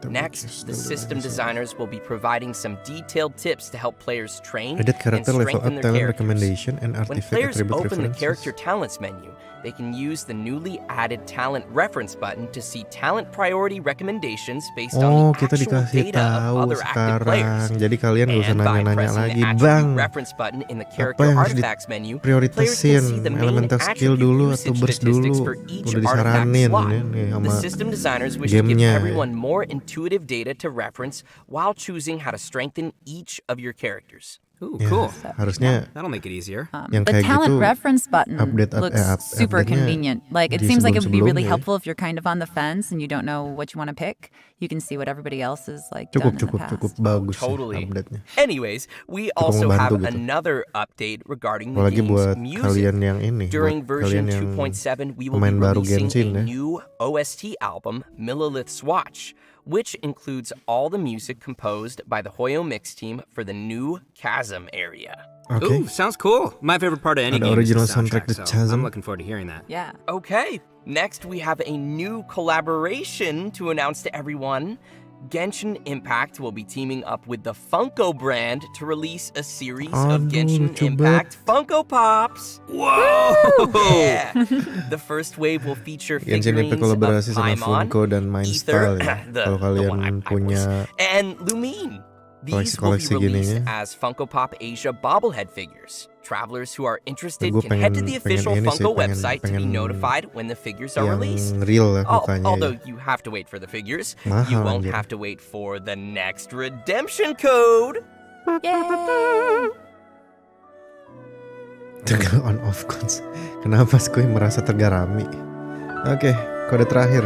H: Next, the system designers will be providing some detailed tips to help players train
C: Edit
H: and
C: character level
H: strengthen
C: up
H: their
C: talent
H: characters.
C: recommendation and
H: When
C: artifact
H: players
C: attribute
H: open the
C: references.
H: character talents menu, they can use the newly added talent reference button to see talent priority recommendations based on
C: Oh,
H: the
C: kita
H: actual
C: dikasih
H: data of
C: tahu
H: other active players.
C: sekarang. Jadi kalian gak usah
H: And by
C: nanya-nanya
H: pressing
C: lagi,
H: the
C: Bang.
H: attribute reference button in the
C: Apa
H: character
C: yang harus
H: artifacts menu, players can
C: diprioritasin?
H: see the main
C: Elemental skill
H: attribute
C: dulu atau
H: usage
C: burst
H: statistics
C: dulu?
H: for each
C: Udah
H: artifact
C: disaranin
H: slot.
C: ya nih
H: The
C: sama
H: system designers wish to give
C: gamenya.
H: everyone more intuitive data to reference while choosing how to strengthen each of your characters.
B: Ooh,
C: Ya,
B: cool.
C: harusnya
B: That'll make it easier.
C: yang
G: The
C: kayak
G: talent
C: gitu
G: reference button looks super
C: update-nya
G: convenient. Like, it
C: di
G: seems like it would be really
C: sebelum-sebelumnya ya.
G: helpful if you're kind of on the fence and you don't know what you want to pick. You can see what everybody else is like done in the past.
C: Cukup bagus sih
H: Totally.
C: update-nya.
H: Anyways, we also
C: membantu
H: have
C: gitu.
H: another update regarding the
C: Apalagi
H: game's
C: buat
H: music.
C: kalian yang ini,
H: During
C: buat
H: version
C: kalian yang
H: 2.7, we will be
C: pemain baru
H: releasing
C: Genshin
H: a
C: ya.
H: new OST album, Millilith Swatch, which includes all the music composed by the Hoyo Mix team for the new Chasm area.
C: Oke.
B: Ooh, sounds cool. My favorite part of any
C: Ada
B: game is the
C: original soundtrack,
B: soundtrack,
C: The
B: so
C: Chasm.
B: I'm looking forward to hearing that.
G: Yeah.
H: Okay, next we have a new collaboration to announce to everyone. Genshin Impact will be teaming up with the Funko brand to release a series of Genshin
C: lucu
H: Impact Funko Pops.
B: Whoa!
H: Yeah. The first wave will feature
C: Genshin Impact
H: figurines of
C: kolaborasi sama
H: Paimon,
C: Funko dan Mindstyle ya. Kalau kalian punya
H: and Lumine. These will be
C: koleksi-koleksi
H: released
C: gininya.
H: as Funko Pop Asia bobblehead figures. Travelers who are interested
C: Gue
H: can head to
C: pengen-
H: the official
C: pengen ini
H: Funko
C: sih,
H: website to be
C: pengen
H: notified when the figures are
C: yang
H: released.
C: real lah mukanya
H: Although
C: ya.
H: you have to wait for the figures, you
C: Mahal,
H: won't
C: anjir.
H: have to wait for the next redemption code.
G: Yay!
C: Toggle on off cons. Kenapa Skuy merasa tergarami? Oke, kode terakhir.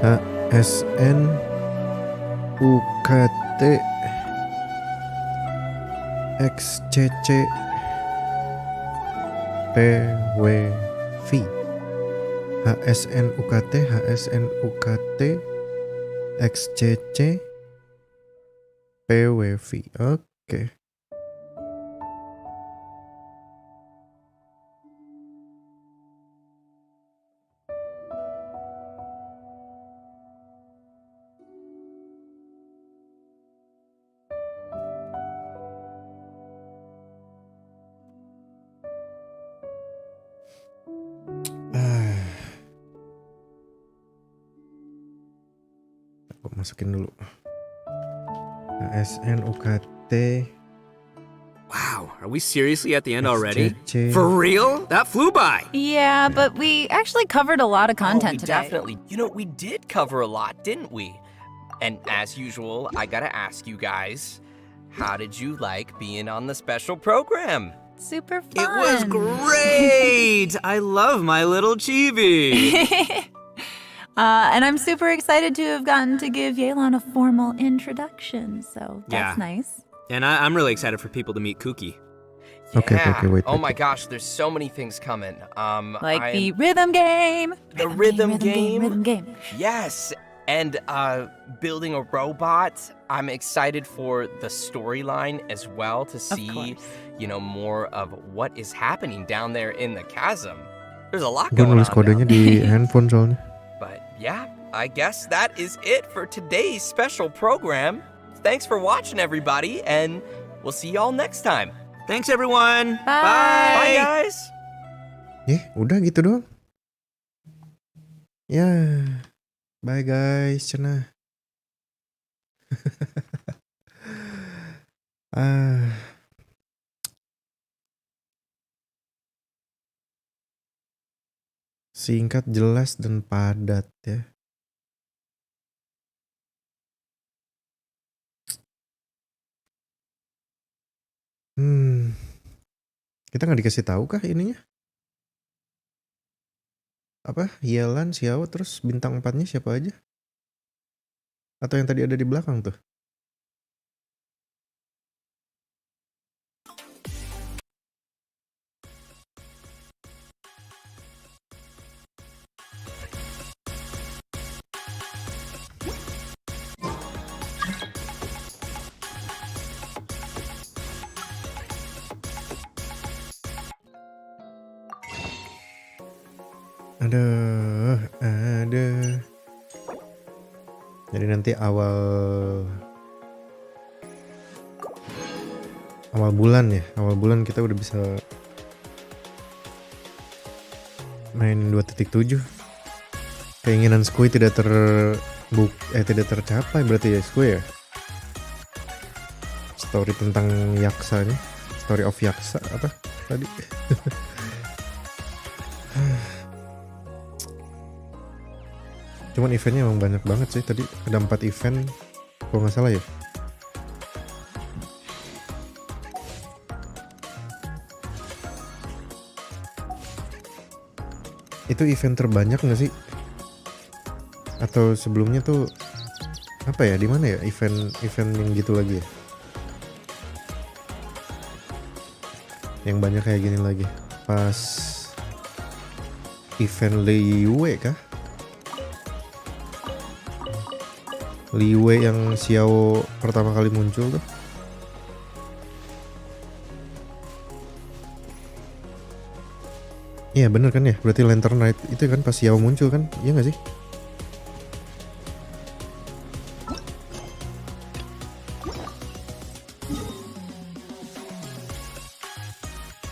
C: HSN UKT XCC PWV. HSN UKT XCC PWV. Oke. Aku masukin dulu. HSN UKT
B: Wow, are we seriously at the end already?
C: XCC.
B: For real? That flew by.
G: Yeah, but we actually covered a lot of
H: Oh, we
G: content today.
H: definitely, we did cover a lot, didn't we? And as usual, I gotta ask you guys, how did you like being on the special program?
G: Super fun.
B: It was great. I love my little chibi.
G: And I'm super excited to have gotten to give Yelan a formal introduction, so that's
B: Yeah.
G: nice.
B: And I'm really excited for people to meet Kooky.
C: Okay,
H: Yeah.
C: okay, wait,
H: Oh
C: wait.
H: my gosh, there's so many things coming.
G: Like
H: I
G: the
H: am-
G: rhythm game.
H: The rhythm game?
G: Rhythm game.
H: Yes, and building a robot. I'm excited for the storyline as well to see,
G: course.
H: more of what is happening down there in the chasm. There's a lot
C: Gue
H: going
C: nulis
H: on.
C: kodenya
H: down
C: di
H: there.
C: handphone soalnya.
H: But yeah, I guess that is it for today's special program. Thanks for watching, everybody, and we'll see y'all next time.
B: Thanks, everyone.
G: Bye.
H: Bye, guys.
C: Udah gitu doang. Ya, bye guys, cenah. Singkat, jelas, dan padat ya. Kita nggak dikasih tahu kah ininya? Apa? Yelan, Xiao, terus bintang 4-nya siapa aja? Atau yang tadi ada di belakang tuh? Ada. Jadi nanti awal bulan ya, awal bulan kita udah bisa main 2.7. Keinginan Skui tidak tercapai berarti ya Skui ya. Story tentang yaksanya, story of yaksa apa tadi? Cuman eventnya emang banyak banget sih, tadi ada 4 event kalau nggak salah ya. Itu event terbanyak nggak sih? Atau sebelumnya tuh apa ya, di mana ya event yang gitu lagi ya? Yang banyak kayak gini lagi pas event Liwe kah? Liwe yang Xiao pertama kali muncul tuh. Iya bener kan ya, berarti Lantern Knight itu kan pas Yao muncul kan, iya gak sih?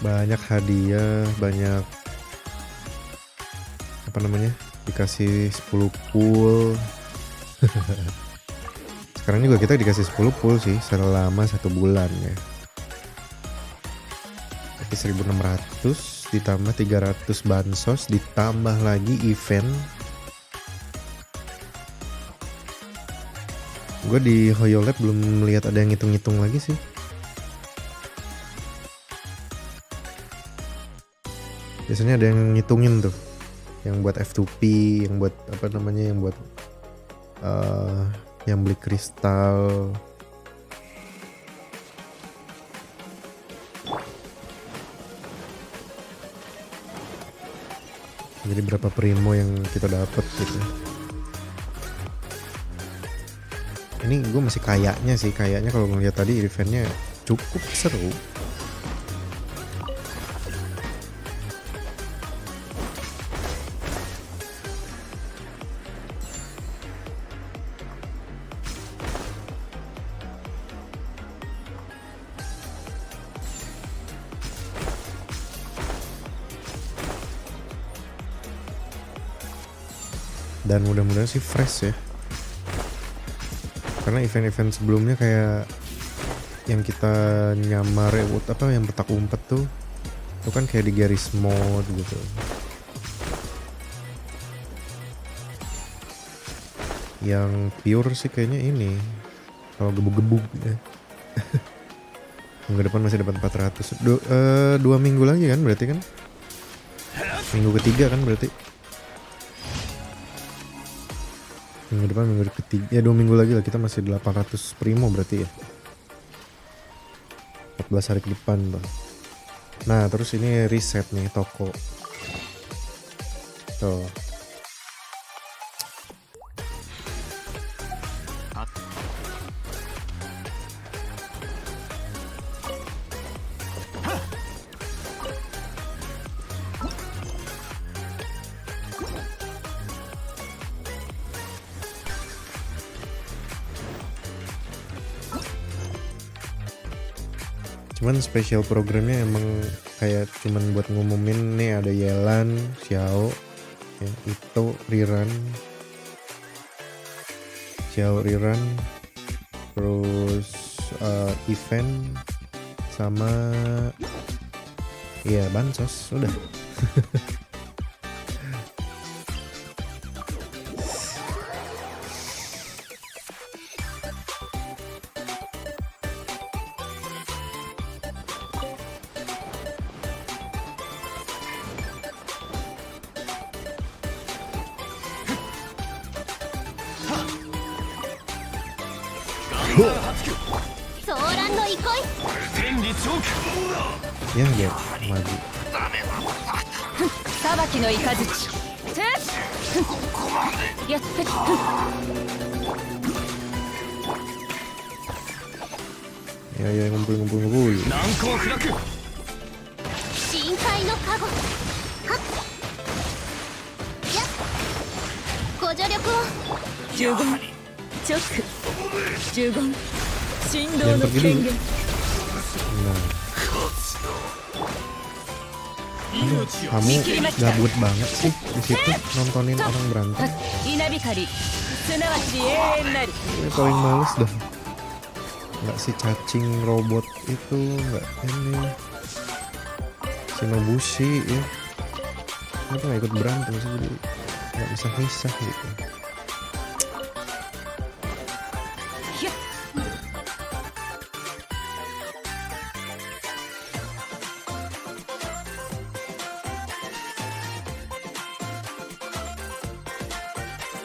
C: Banyak hadiah, banyak apa namanya, dikasih 10 pool. Sekarang juga kita dikasih 10 pool sih selama 1 bulan ya. Tapi 1.600 ditambah 300 bansos, ditambah lagi event. Gue di Hoyolab belum melihat ada yang ngitung-ngitung lagi sih. Biasanya ada yang ngitungin tuh, yang buat F2P, yang buat apa namanya, yang buat yang beli kristal. Jadi berapa primo yang kita dapat gitu. Ini gue masih kayaknya kalau ngeliat tadi eventnya cukup seru. Dan mudah-mudahan sih fresh ya, karena event-event sebelumnya kayak yang kita nyamar apa yang petak umpet tuh, itu kan kayak di garis mode gitu. Yang pure sih kayaknya ini, kalau gebuk-gebuk ya. Minggu depan masih dapat 400. 2 minggu lagi kan berarti kan, minggu ketiga kan berarti. Minggu depan, minggu ketiga, ya 2 minggu lagi lah, kita masih 800 primo berarti ya. 14 hari ke depan bang. Nah terus ini reset nih toko. Tuh. Cuman special programnya emang kayak cuman buat ngumumin nih ada Yelan, Xiao, ya, Ito, Riran, Xiao, Riran, terus event sama ya bansos udah. Ya dia maju. Ya ngumpul. Jangan pergi dulu. Nah. Kamu gabut banget sih di situ nontonin orang berantem. Ini paling males dah. Nggak si cacing robot itu, nggak ini Shinobushi ya. Kenapa nggak ikut berantem sih, jadi nggak bisa pisah gitu.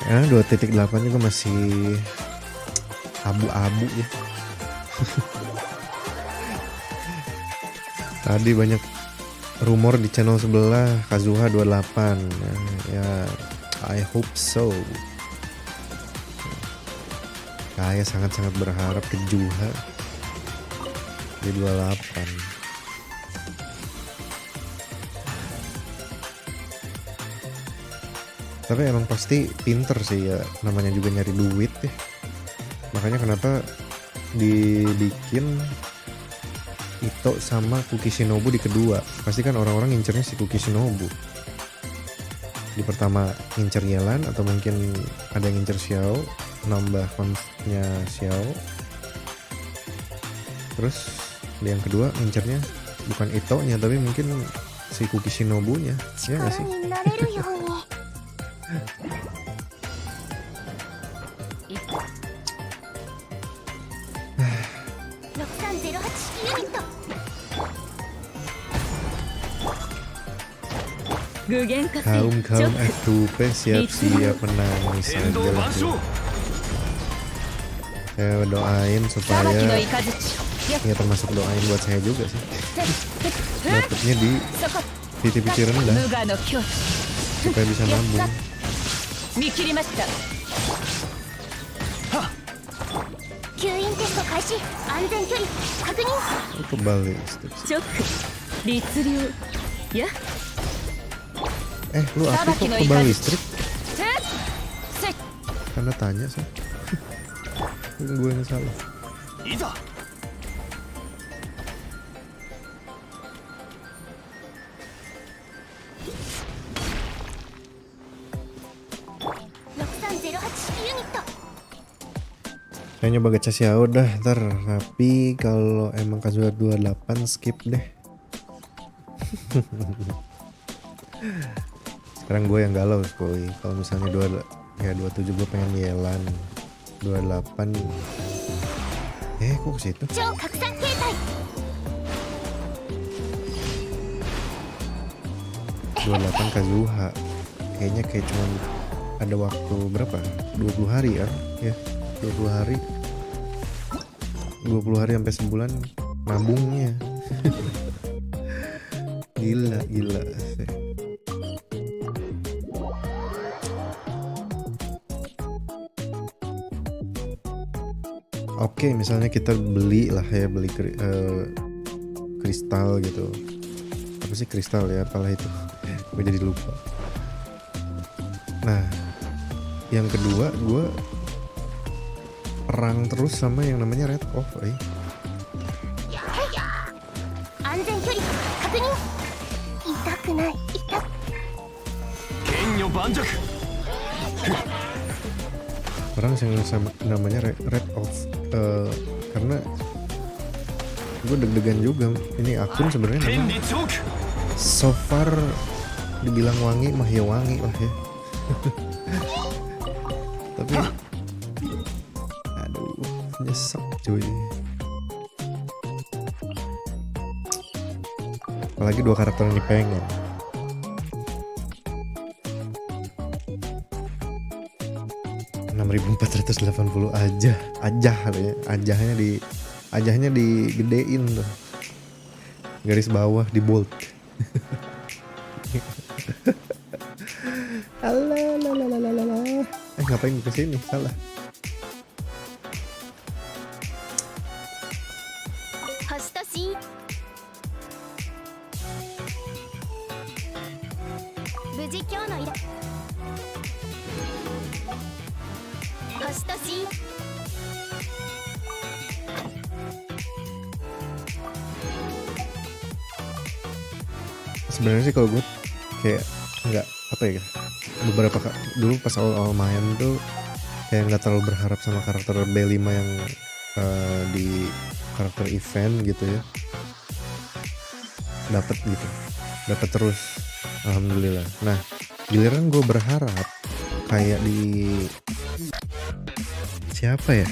C: Ya 2.8 juga masih abu-abu ya. Tadi banyak rumor di channel sebelah Kazuha 28 ya, I hope so. Saya sangat-sangat berharap ke Juha di 28. Tapi emang pasti pinter sih ya, namanya juga nyari duit ya. Makanya kenapa dibikin Ito sama Kukishinobu di kedua. Pasti kan orang-orang ngincernya si Kukishinobu. Di pertama ngincer Yelan, atau mungkin ada yang ngincer Xiao, nambah konfnya Xiao. Terus di yang kedua ngincernya bukan Ito-nya, tapi mungkin si Kukishinobu-nya. Ya gak sih? Kaum FTP siap-siap menangis aja lah. Saya doain supaya, ya termasuk doain buat saya juga sih, dapetnya di VTPC rendah supaya bisa nabung. Kebalik. Lu asli kok kebal listrik? Karena tanya sih. Gue yang salah. Saya nyoba gacha Xiao dah ntar, tapi kalau emang Kazuha 28 skip deh. Sekarang gue yang galau sekali. Kalau misalnya 27 gue pengen Yelan, 28 kok ke situ. 28 Kazuha. Kayaknya kayak cuman ada waktu berapa? 20 hari ya? Ya, 20 hari. 20 hari sampai sebulan nabungnya. Gila. Oke, misalnya kita beli kristal gitu. Apa sih kristal ya? Apalah itu. Gue jadi lupa. Nah, yang kedua gue perang terus sama yang namanya red off. Perang yang sama namanya red off, karena gue deg-degan juga. Ini akun sebenarnya memang so far dibilang wangi mah ya wangi lah ya. Tapi aduh, nyesek cuy. Apalagi dua karakter yang dipengen. $6.480 aja ya. Ajahnya digedein tuh. Garis bawah di bold. Alah. Ngapain kesini? Salah. Sebenarnya sih kalau gue kayak nggak beberapa dulu pas awal main tuh kayak nggak terlalu berharap sama karakter B5 yang di karakter event gitu ya. Dapat terus, alhamdulillah. Nah, giliran gue berharap kayak di siapa ya?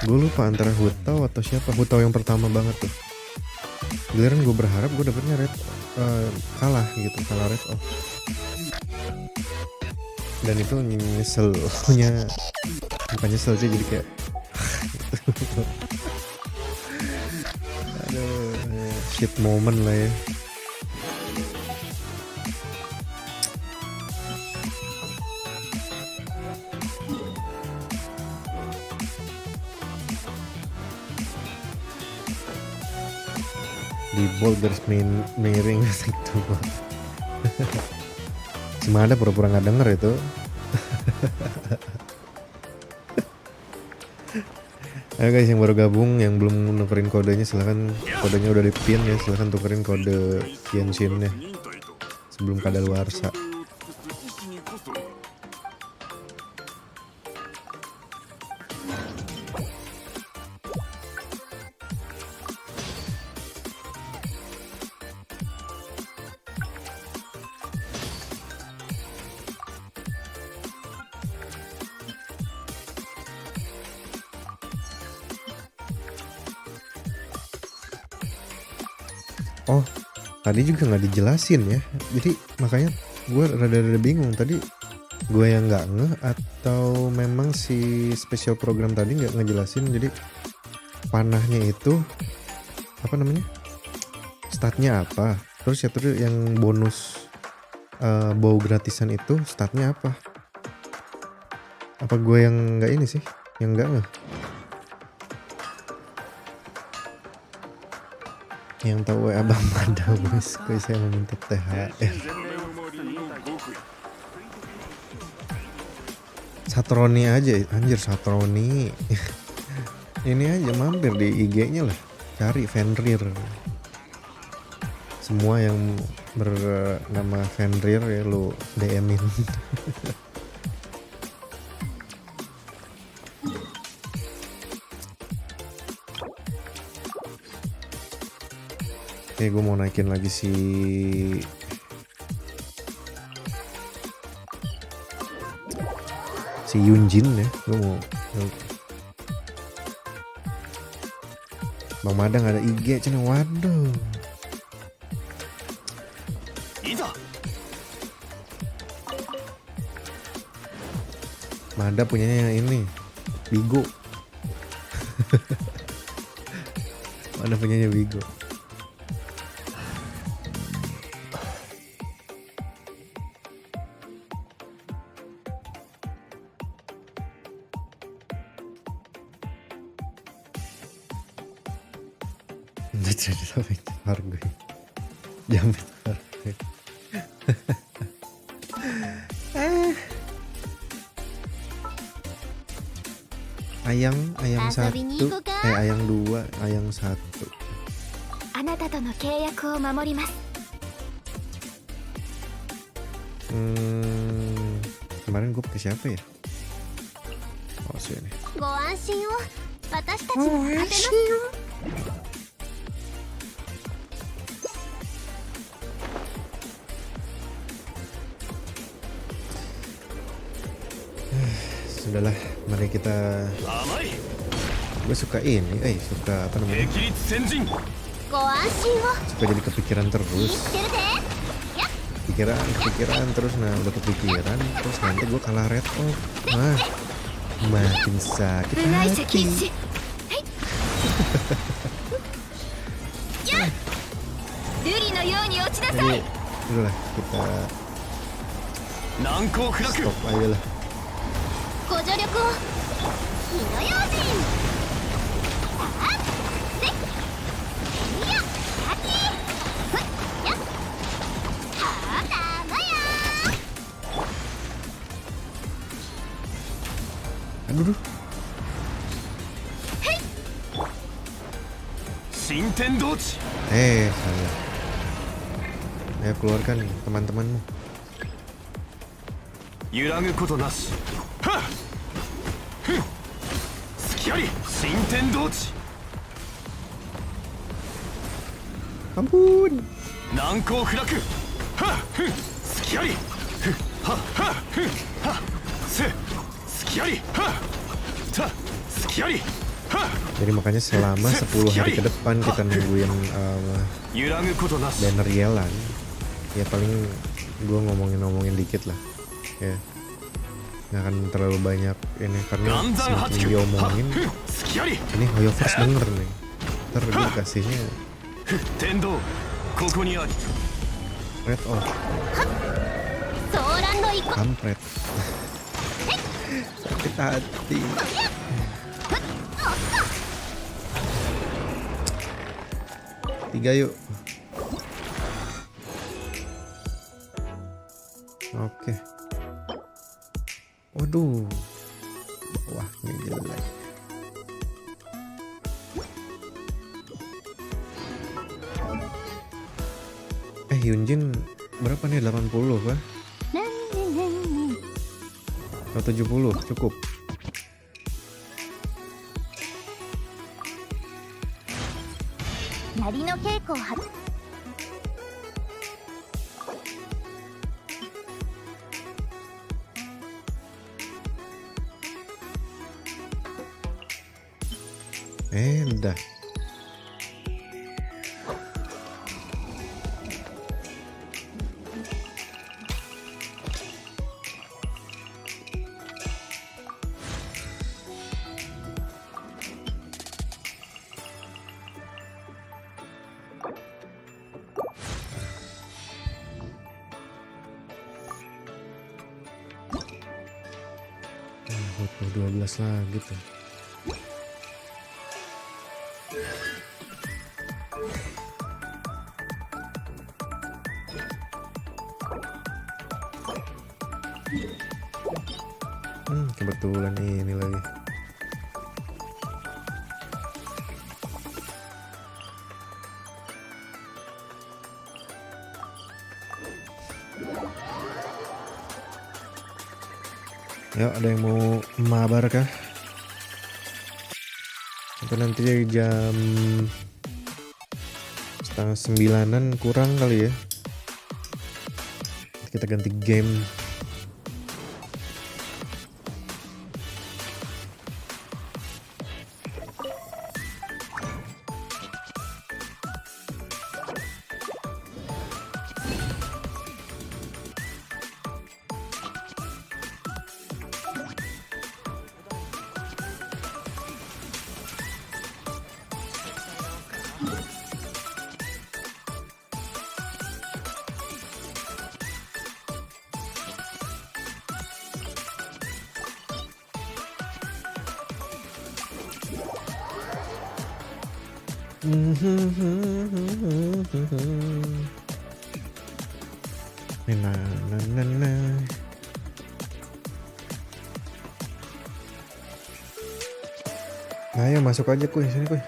C: Gue lupa antara Hutau atau siapa. Hutau yang pertama banget tuh. Giliran gue berharap gue dapetnya kalah red off. Dan itu nyeselnya, bukan nyesel sih, jadi kayak aduh, shit moment lah ya. di bold garis miring itu. Cuma ada pura-pura nggak denger itu. Ayo guys yang baru gabung, yang belum nukerin kodenya silahkan, kodenya udah di pin ya, silahkan tukerin kode Genshin ya sebelum kadaluarsa. Oh, tadi juga nggak dijelasin ya. Jadi makanya gue rada-rada bingung tadi. Gue yang nggak ngeh atau memang si special program tadi nggak ngejelasin. Jadi panahnya itu apa namanya? Statnya apa? Terus ya terus yang bonus bow gratisan itu statnya apa? Apa gue yang nggak ini sih? Yang nggak ngeh? Yang tahu abang Mada bos, saya meminta THR. Satroni aja, anjir Satroni. Ini aja mampir di IG-nya lah, cari Fenrir. Semua yang bernama Fenrir ya lu DM-in. Oke, gue mau naikin lagi si Yunjin ya. Gue mau Bang Madang ada IG cina, waduh. Mada punyanya ini Bigo. Mada punyanya Bigo. Jadi sampai harga jamin harga. Ayang 1, ayang 2, ayang 1. Kemarin gue pakai siapa ya? Oh sini. Sudahlah, mari kita. Gue suka ini, suka apa namanya? Suka jadi kepikiran terus. Kepikiran terus, nah udah kepikiran terus nanti gue kalah red off. Nah, makin sakit hati. Jadi, udahlah kita stop aja lah. Aduh. Salah. Ayo keluarkan teman-temanmu. Ampun. Jadi makanya selama 10 hari ke depan kita nungguin banner Yelan. Ya paling gue ngomongin dikit lah. Ya. Nggak akan terlalu banyak ini karena semakin diomongin ini Hoyoverse denger nih. Ntar gue kasihnya red off. Kampret. Sakit hati. 3 yuk. Oke. Waduh. Bawahnya jelek. Hyunjin berapa nih? 80 kah? Atau 70 cukup. Udah. Butuh 12 lagi tuh. Kebetulan ini lagi. Yuk, ada yang mau mabar kah? Atau nanti jam 8:30 kurang kali ya. Kita ganti game. Ayo masuk aja kuy, sini kuy.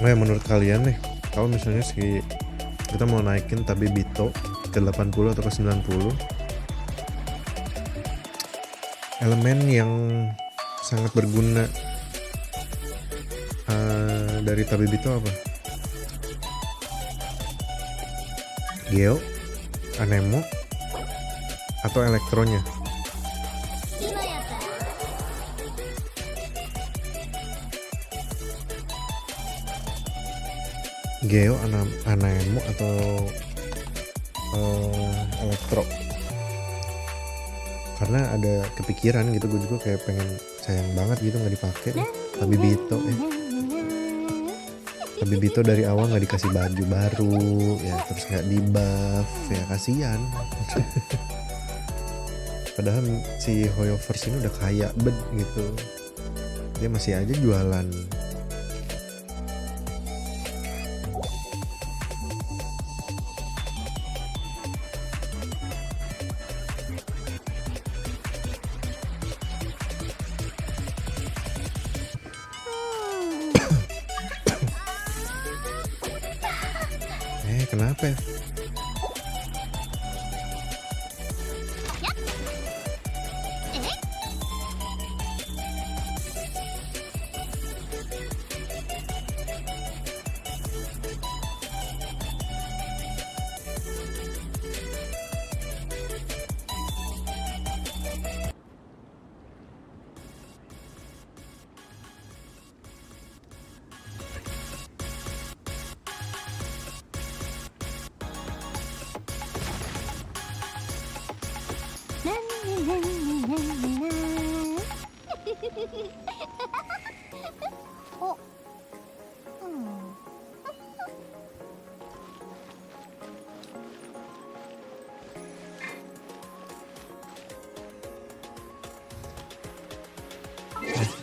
C: Nah, menurut kalian nih, kalau misalnya kita mau naikin Tabi Bito ke 80 atau ke 90, elemen yang sangat berguna dari Tabi Bito apa? Geo, Anemo, atau elektronya? Geo, Anemo atau elektro. Karena ada kepikiran gitu, gue juga kayak pengen, sayang banget gitu nggak dipakai. Tabi Bito Tabi Bito dari awal nggak dikasih baju baru ya, terus nggak di buff ya, kasihan. Padahal si Hoyoverse ini udah kaya gitu, dia masih aja jualan. Kenapa ya?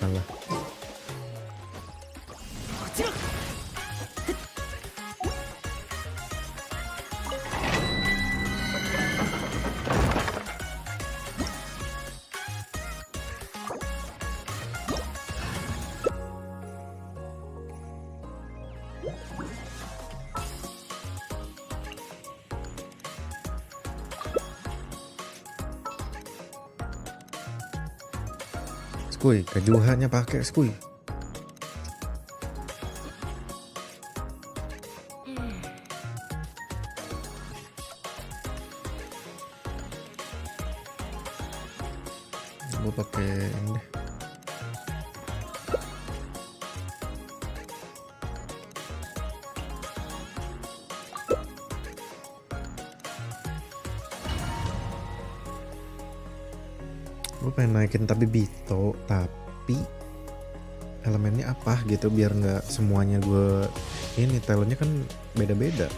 C: Salah. Skuy, kejuhannya pakai skuy. Gue pakai ini deh. Gue pengen naikin tapi Bito, tapi elemennya apa gitu biar nggak semuanya gue ini talentnya kan beda-beda.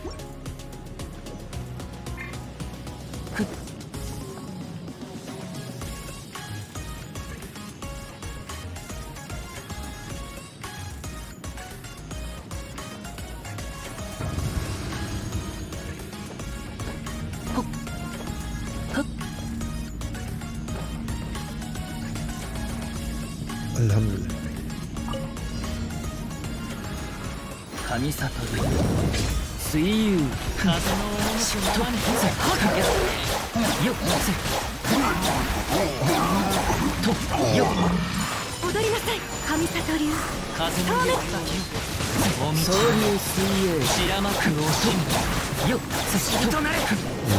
C: Alhamdulillah.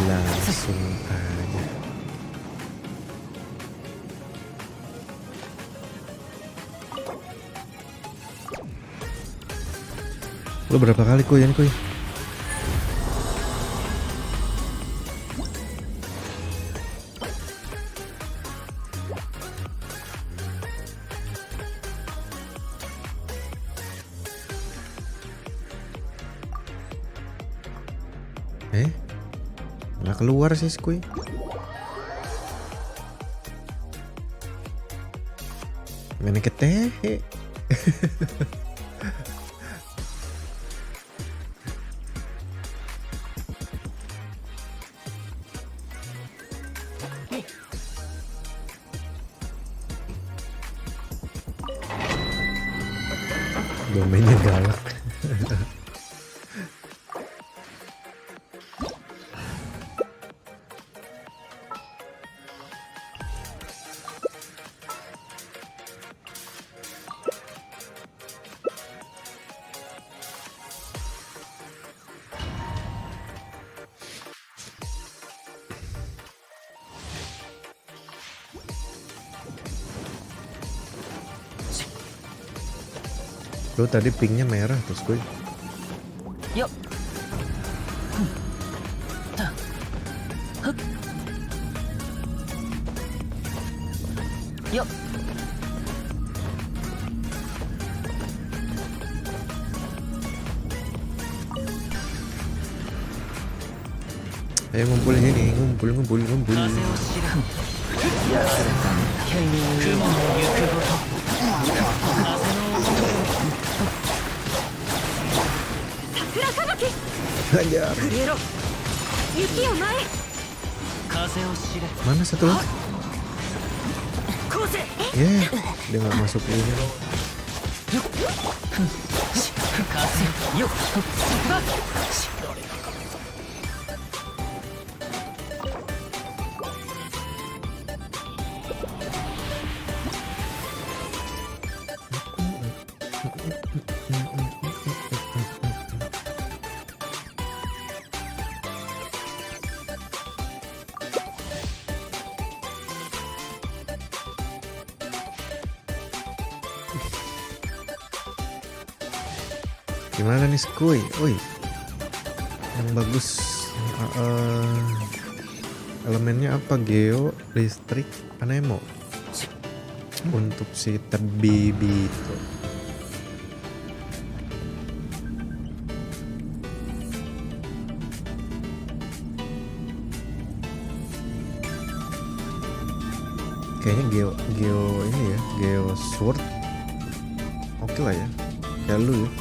C: Langsung aja. Lo berapa kali kuy ini kuy? Nggak keluar sih kuy. Mana ketehe? Domainnya galak. Lo tadi pinknya merah terus gue.
A: Yuk. Yuk.
C: Ayo ngumpul sini, ngumpul. Hajar. Mana satu lagi? Dia nggak masuk ini. Gimana nih skuy? Woi, yang bagus Elemennya apa? Geo, listrik, anemo. Untuk si terbibi itu. Kayaknya geo ini ya, geo sword. Oke lah ya. Kayak lu ya.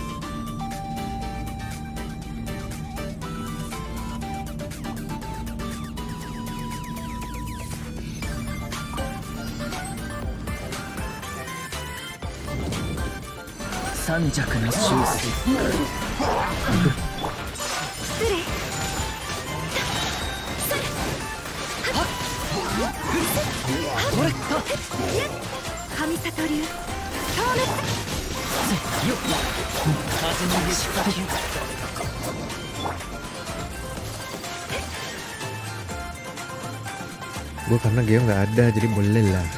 C: Gue karena Geo nggak ada jadi boleh lah.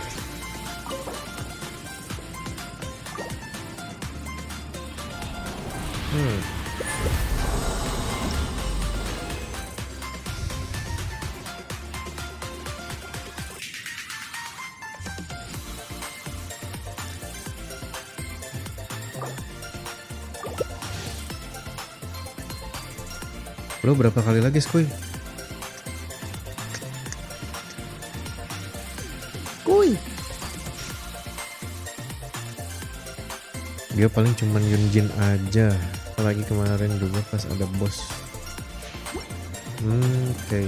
C: Lo berapa kali lagi skuy? Dia paling cuman Yunjin aja. Apalagi kemarin juga pas ada bos. Oke.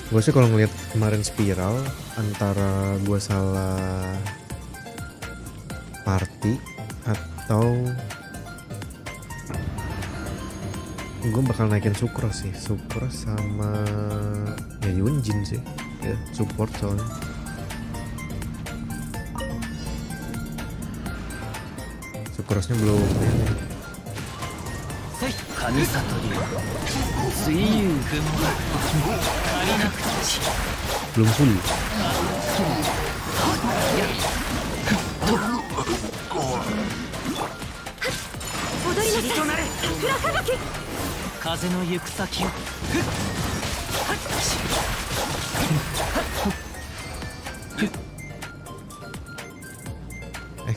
C: Gue sih kalau ngeliat kemarin spiral antara gue salah party atau gue bakal naikin Sukros sih. Sukros sama ya Yunjin sih ya, support soalnya. Sukrosnya belum ini. Belum full.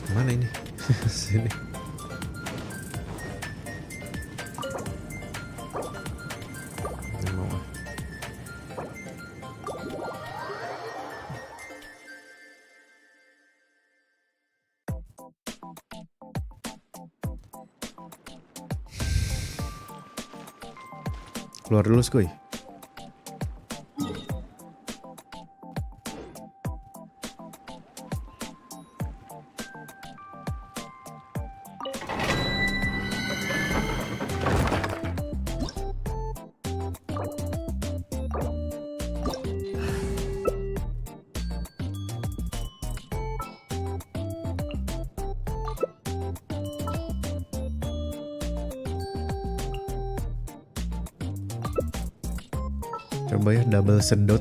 C: Kemana ini? Sini. Keluar dulu skuy. Coba ya double sedot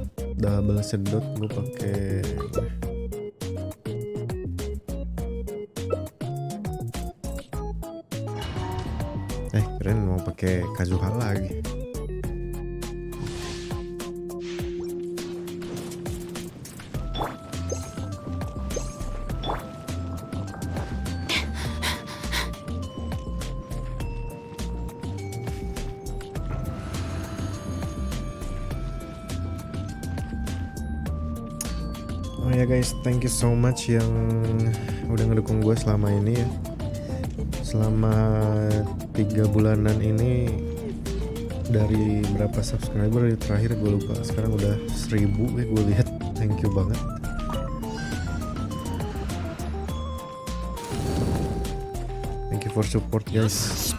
C: gue pakai keren mau pakai Kazuha lagi. Oh ya guys, thank you so much yang udah ngedukung gue selama ini ya. Selama 3 bulanan ini dari berapa subscriber terakhir gue lupa. Sekarang udah 1000 ya gue lihat. Thank you banget. Thank you for support guys.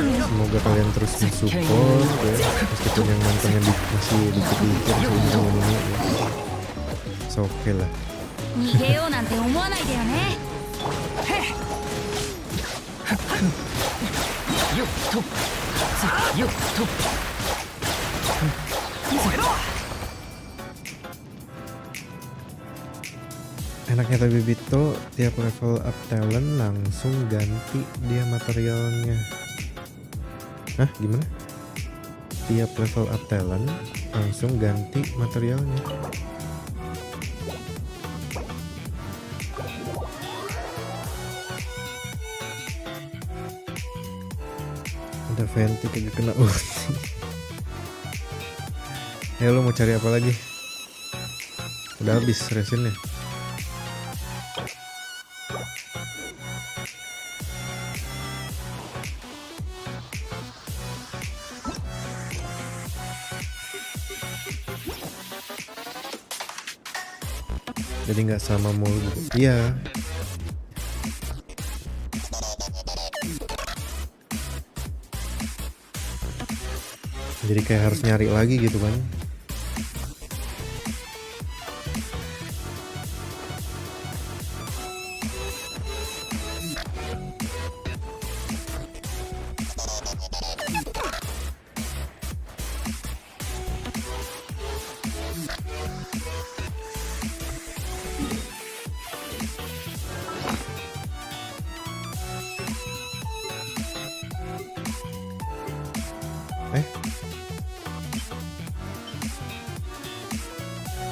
C: Semoga kalian terus support ya, meskipun yang nontonnya masih dikit-dikit sebelum ini ya. So oke lah. Enaknya Tabibito tiap level up talent langsung ganti dia materialnya. Hah, gimana? Tiap level up talent langsung ganti materialnya. Ada FanTech kagak kena ulti. Ya lo mau cari apa lagi? Udah habis resinnya. Jadi nggak sama mulu gitu. Iya. Jadi kayak harus nyari lagi gitu kan.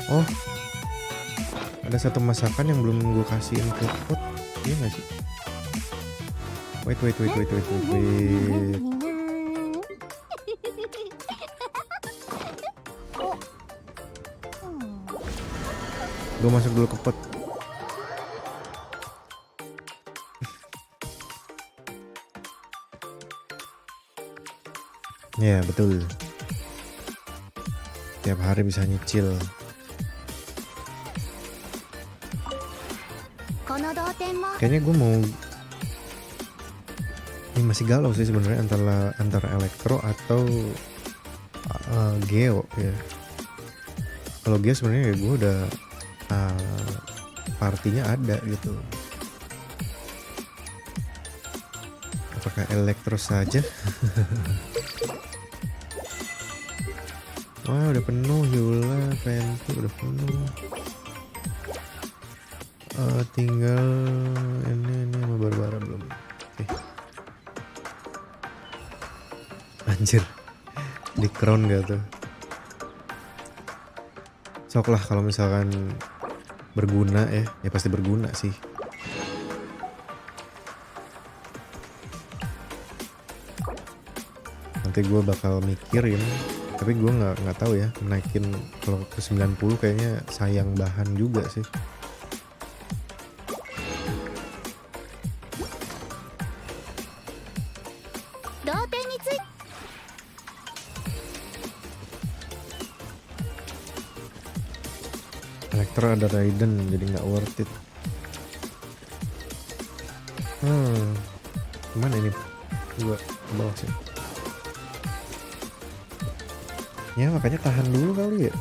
C: Oh, ada satu masakan yang belum gue kasihin ke pot, iya nggak sih? Wait. Gue masuk dulu ke pot. Ya betul. Tiap hari bisa nyicil. Kayaknya gue mau, ini masih galau sih sebenarnya antara elektro atau geo ya. Kalau geo sebenarnya gue udah partinya ada gitu. Apakah elektro saja? Wah udah penuh Yula, FanTech udah penuh. Tinggal ini sama Barbara belum. Oke. Anjir, di crown gak tuh? Sok lah kalau misalkan berguna ya pasti berguna sih. Nanti gue bakal mikirin, tapi gue nggak tahu ya naikin kalau ke 90 kayaknya sayang bahan juga sih. Elektro ada Ryzen jadi nggak worth it. Gimana ini? Gua bawah sih. Ya makanya tahan dulu kali ya.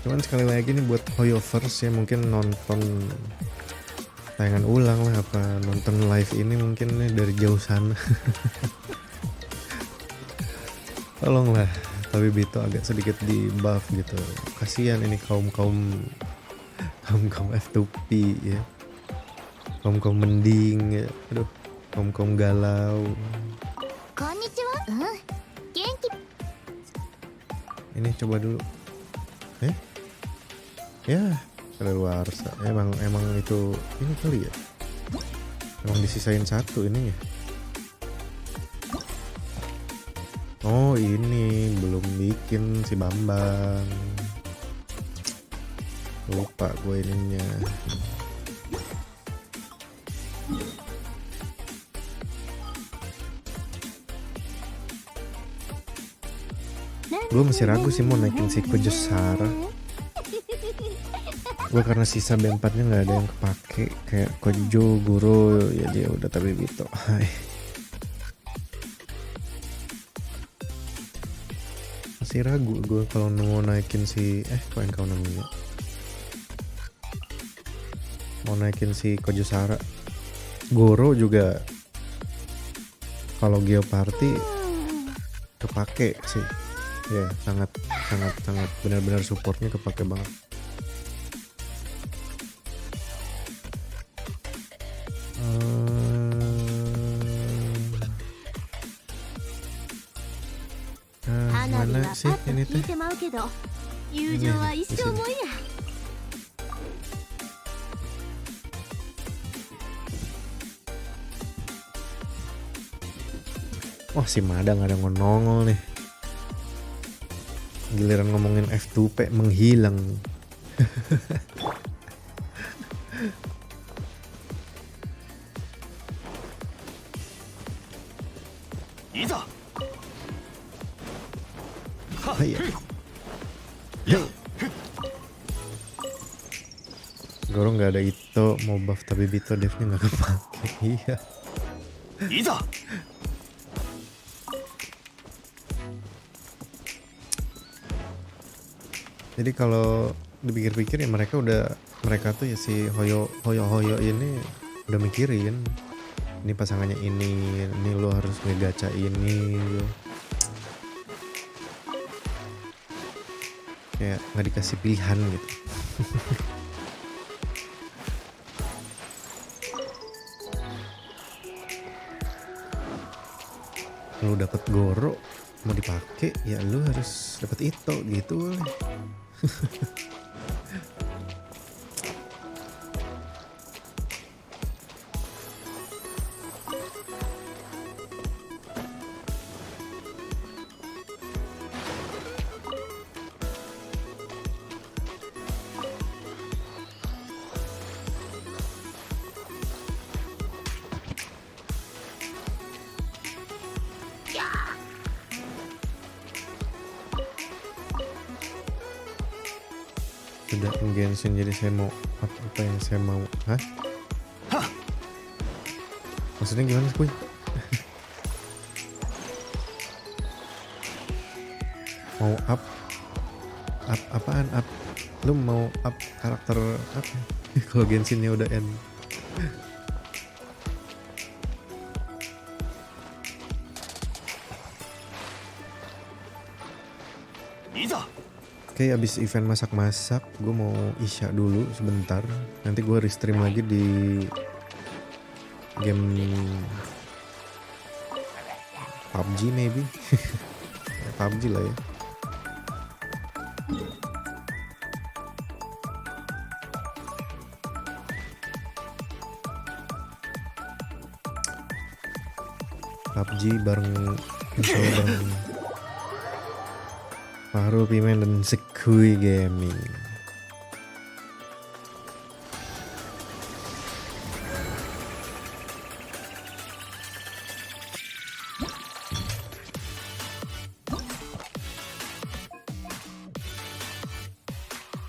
C: Cuman sekali lagi nih buat Hoyovers ya, mungkin nonton tayangan ulang lah, apa nonton live ini mungkin nih dari jauh sana. Tolonglah Tabibito agak sedikit di buff gitu. Kasihan ini kaum F2P ya. Kaum mending ya. Aduh, kaum galau. Ini coba dulu. Ya, kadaluarsa. Emang itu ini kali ya. Emang disisain satu ini ya. Oh ini belum bikin si Bambang. Lupa gue ininya. Gue masih ragu sih mau naikin si CORSAIR. Gue karena sisa B4 nya gak ada yang kepake. Kayak Kojo, Guru, ya dia udah Tabibito. Masih ragu gue kalau mau naikin si kok yang kau namanya mau naikin si CORSAIR. Goro juga kalau Geoparty kepake sih. Ya sangat benar-benar supportnya kepake banget. Mana sih ini tuh? Wah, si Madang ada nongol nih. Giliran ngomongin F2P menghilang.
F: Iza.
C: Goro nggak ada Ito, mau buff tapi Bito devnya nggak kepake. Iya.
F: Iza.
C: Jadi kalau dipikir-pikir ya mereka tuh ya si Hoyo ini udah mikirin ini pasangannya ini lo harus ngegacha ini lo. Kayak nggak dikasih pilihan gitu. Lo dapet Goro mau dipakai ya lo harus dapet Ito gitu. Sudah Genshin jadi saya mau apa yang saya mau. Hah? Maksudnya gimana Kuy? Mau up apaan up? Lu mau up karakter apa? Kalau Genshinnya udah end. Oke, abis event masak-masak, gue mau isya dulu sebentar. Nanti gue restream lagi di game PUBG maybe. PUBG lah ya. PUBG bareng Paru Pimen dan Sekui Gaming.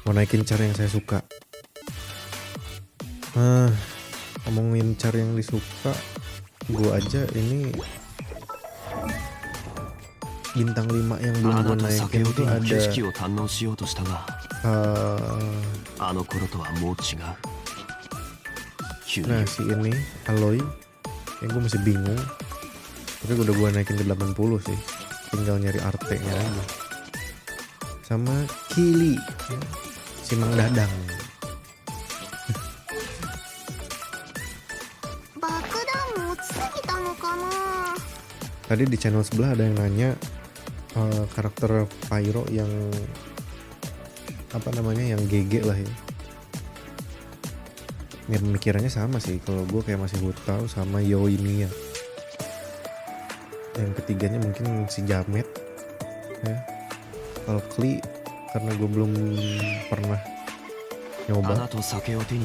C: Mau naikin cara yang saya suka. Ngomongin cara yang disuka, gua aja ini bintang 5 yang belum gue naikin itu ada nah si ini Aloy yang gue masih bingung, tapi udah gue naikin ke 80 sih, tinggal nyari artenya aja. Sama Kili si Mang Dadang. Tadi di channel sebelah ada yang nanya karakter Pyro yang apa namanya, yang GG lah ya. Ya pemikirannya sama sih, kalau gue kayak masih Hutao sama Yoimiya. Yang ketiganya mungkin si Jamet ya. Kalau Kli karena gue belum pernah nyoba, jadi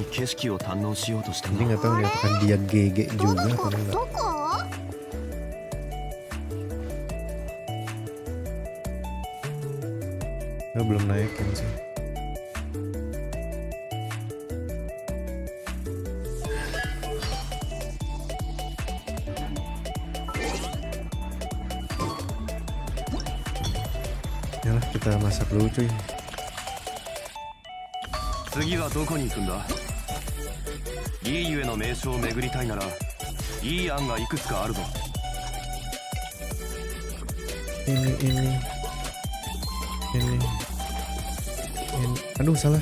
C: nggak tahu nih apakah dia GG juga atau enggak. Gue belum naikin sih. Yalah, kita masak dulu cuy.
F: 次はどこに行くんだ？いいゆえの名所を巡りたいならいい案がいくつかあるぞ。
C: Ini Ini. Aduh salah.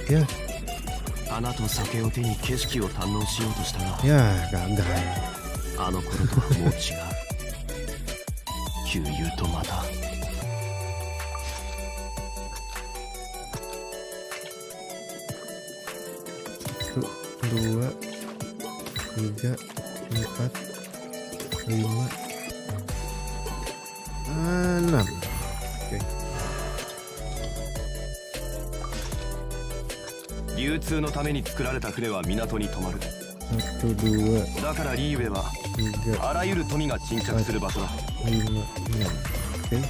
C: Ya. Ya gagal. Satu, dua, tiga, empat, lima, enam. Oke.
J: 流通のために作られた船は港に止まる。
C: Satu, dua,
J: だからリーウェイは
C: tiga,
J: あらゆる富が沈着する場所だ。
C: lima, enam. Oke.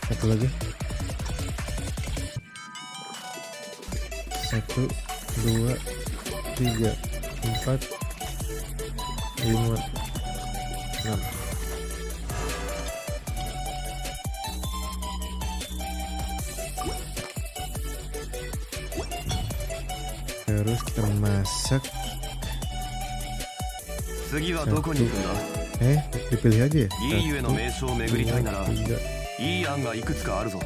C: Satu lagi. Satu, dua, tiga, empat, lima, enam. Terus kita masak.
J: 次はどこに行くんだ？
C: dipilih aja ya.
J: リーウェイの名所を巡りたいなら
C: Tiga.
J: いい案がいくつかあるぞ。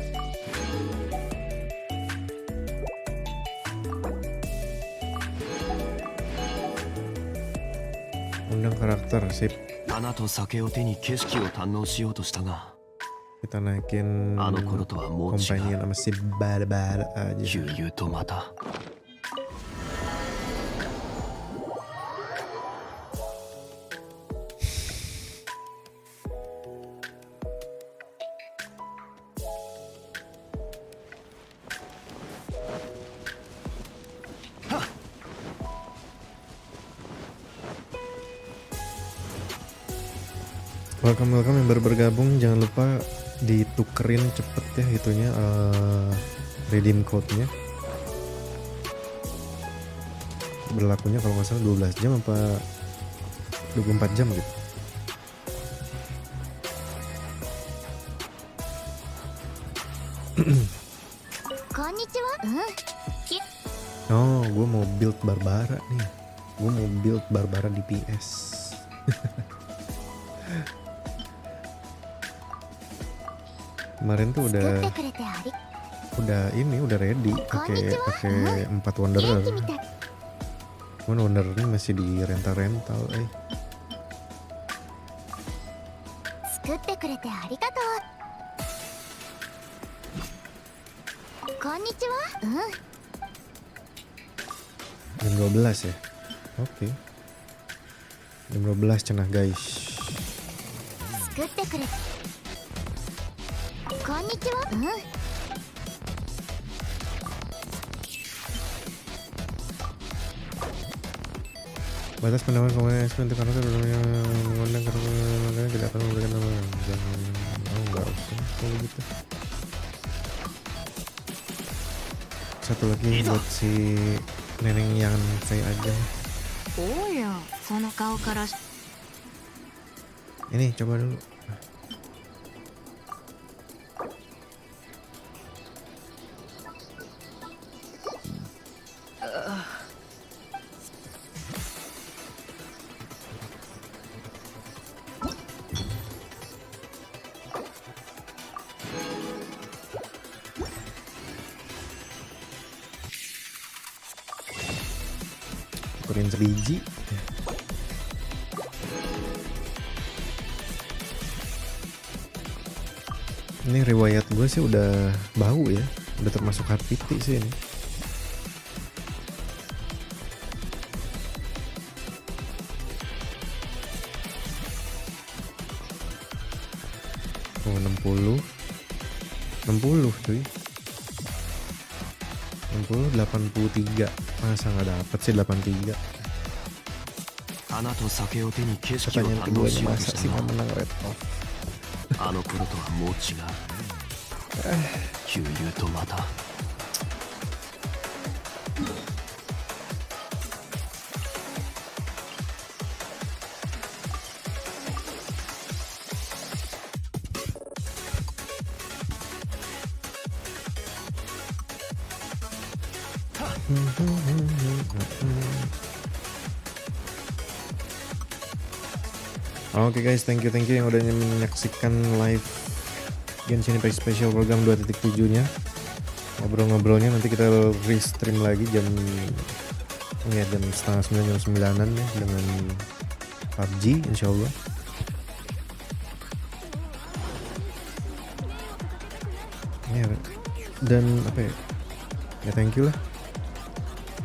C: Undang karakter, sip.
J: 花と酒を手に景色を堪能しようとしたが、
C: Kita naikin
J: あの頃とはもう違
C: companion
J: う。
C: sama si Bada-Bada aja.
J: 悠々とまた。
C: Welcome yang baru bergabung, jangan lupa ditukerin cepet ya itunya redeem code-nya. Berlakunya kalau nggak salah 12 jam apa 24 jam gitu. Oh, gue mau build Barbara nih. Gue mau build Barbara di PS. Kemarin tuh udah ready pakai 4 Wanderer. Cuman Wanderer ini masih di rental. Jam 12 ya. Oke. Jam 12 cenah guys. Batas pendapat komunikasi untuk karakter mengundang karakter tidak akan memberikan nama. Jangan, nggak usah kalau gitu. Satu lagi buat si neneng yang saya aja. Ini coba dulu. Tukerin sebiji. Ini riwayat gue sih udah bau ya, udah termasuk hard piti sih ini. Oh 60 cuy. 60 83. Masa nggak dapet sih 83. Pertanyaan kedua ini masa sih nggak menang red off.
J: あの頃とはもう違う。悠々とまた。
C: Oke guys, thank you yang udah menyaksikan live Genshin Impact Special program 2.7-nya. Ngobrol-ngobrolnya nanti kita restream lagi jam 8:30 jam 9-an ya dengan PUBG insyaallah. Ya, dan apa ya thank you lah.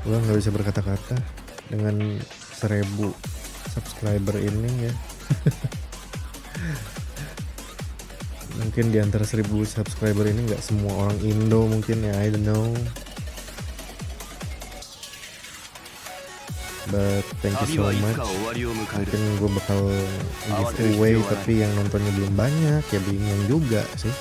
C: Gua nggak bisa berkata-kata dengan 1000 subscriber ini ya. Mungkin di antara 1000 subscriber ini nggak semua orang Indo mungkin ya, I don't know. But thank you so much. Mungkin gue bakal giveaway tapi yang nontonnya belum banyak ya, bingung juga sih.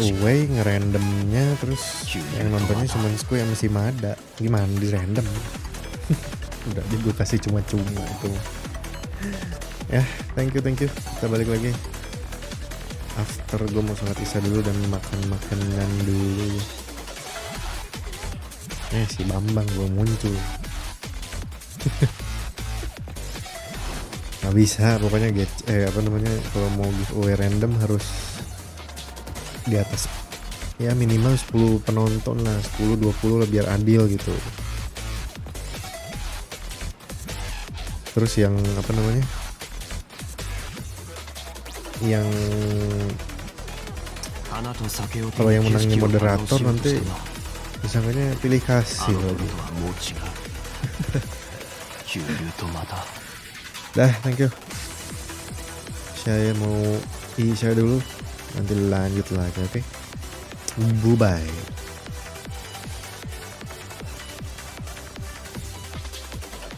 C: Giveaway ngerandomnya terus yang nontonnya cuma Sku yang masih Mada. Gimana di random? Udah gue kasih cuma-cuma itu. Ya, thank you. Kita balik lagi. After gue mau sholat isya dulu dan makan makanan dulu. Si Bambang gue muncul. Gak bisa, pokoknya kalau mau giveaway random harus di atas ya minimal 10 penonton lah, 10-20 lah biar adil gitu. Terus yang yang kalau yang menangnya moderator nanti misalnya pilih kasih lagi. Dah, thank you. Saya mau isya dulu, nanti lanjut lagi, oke? Bye bye.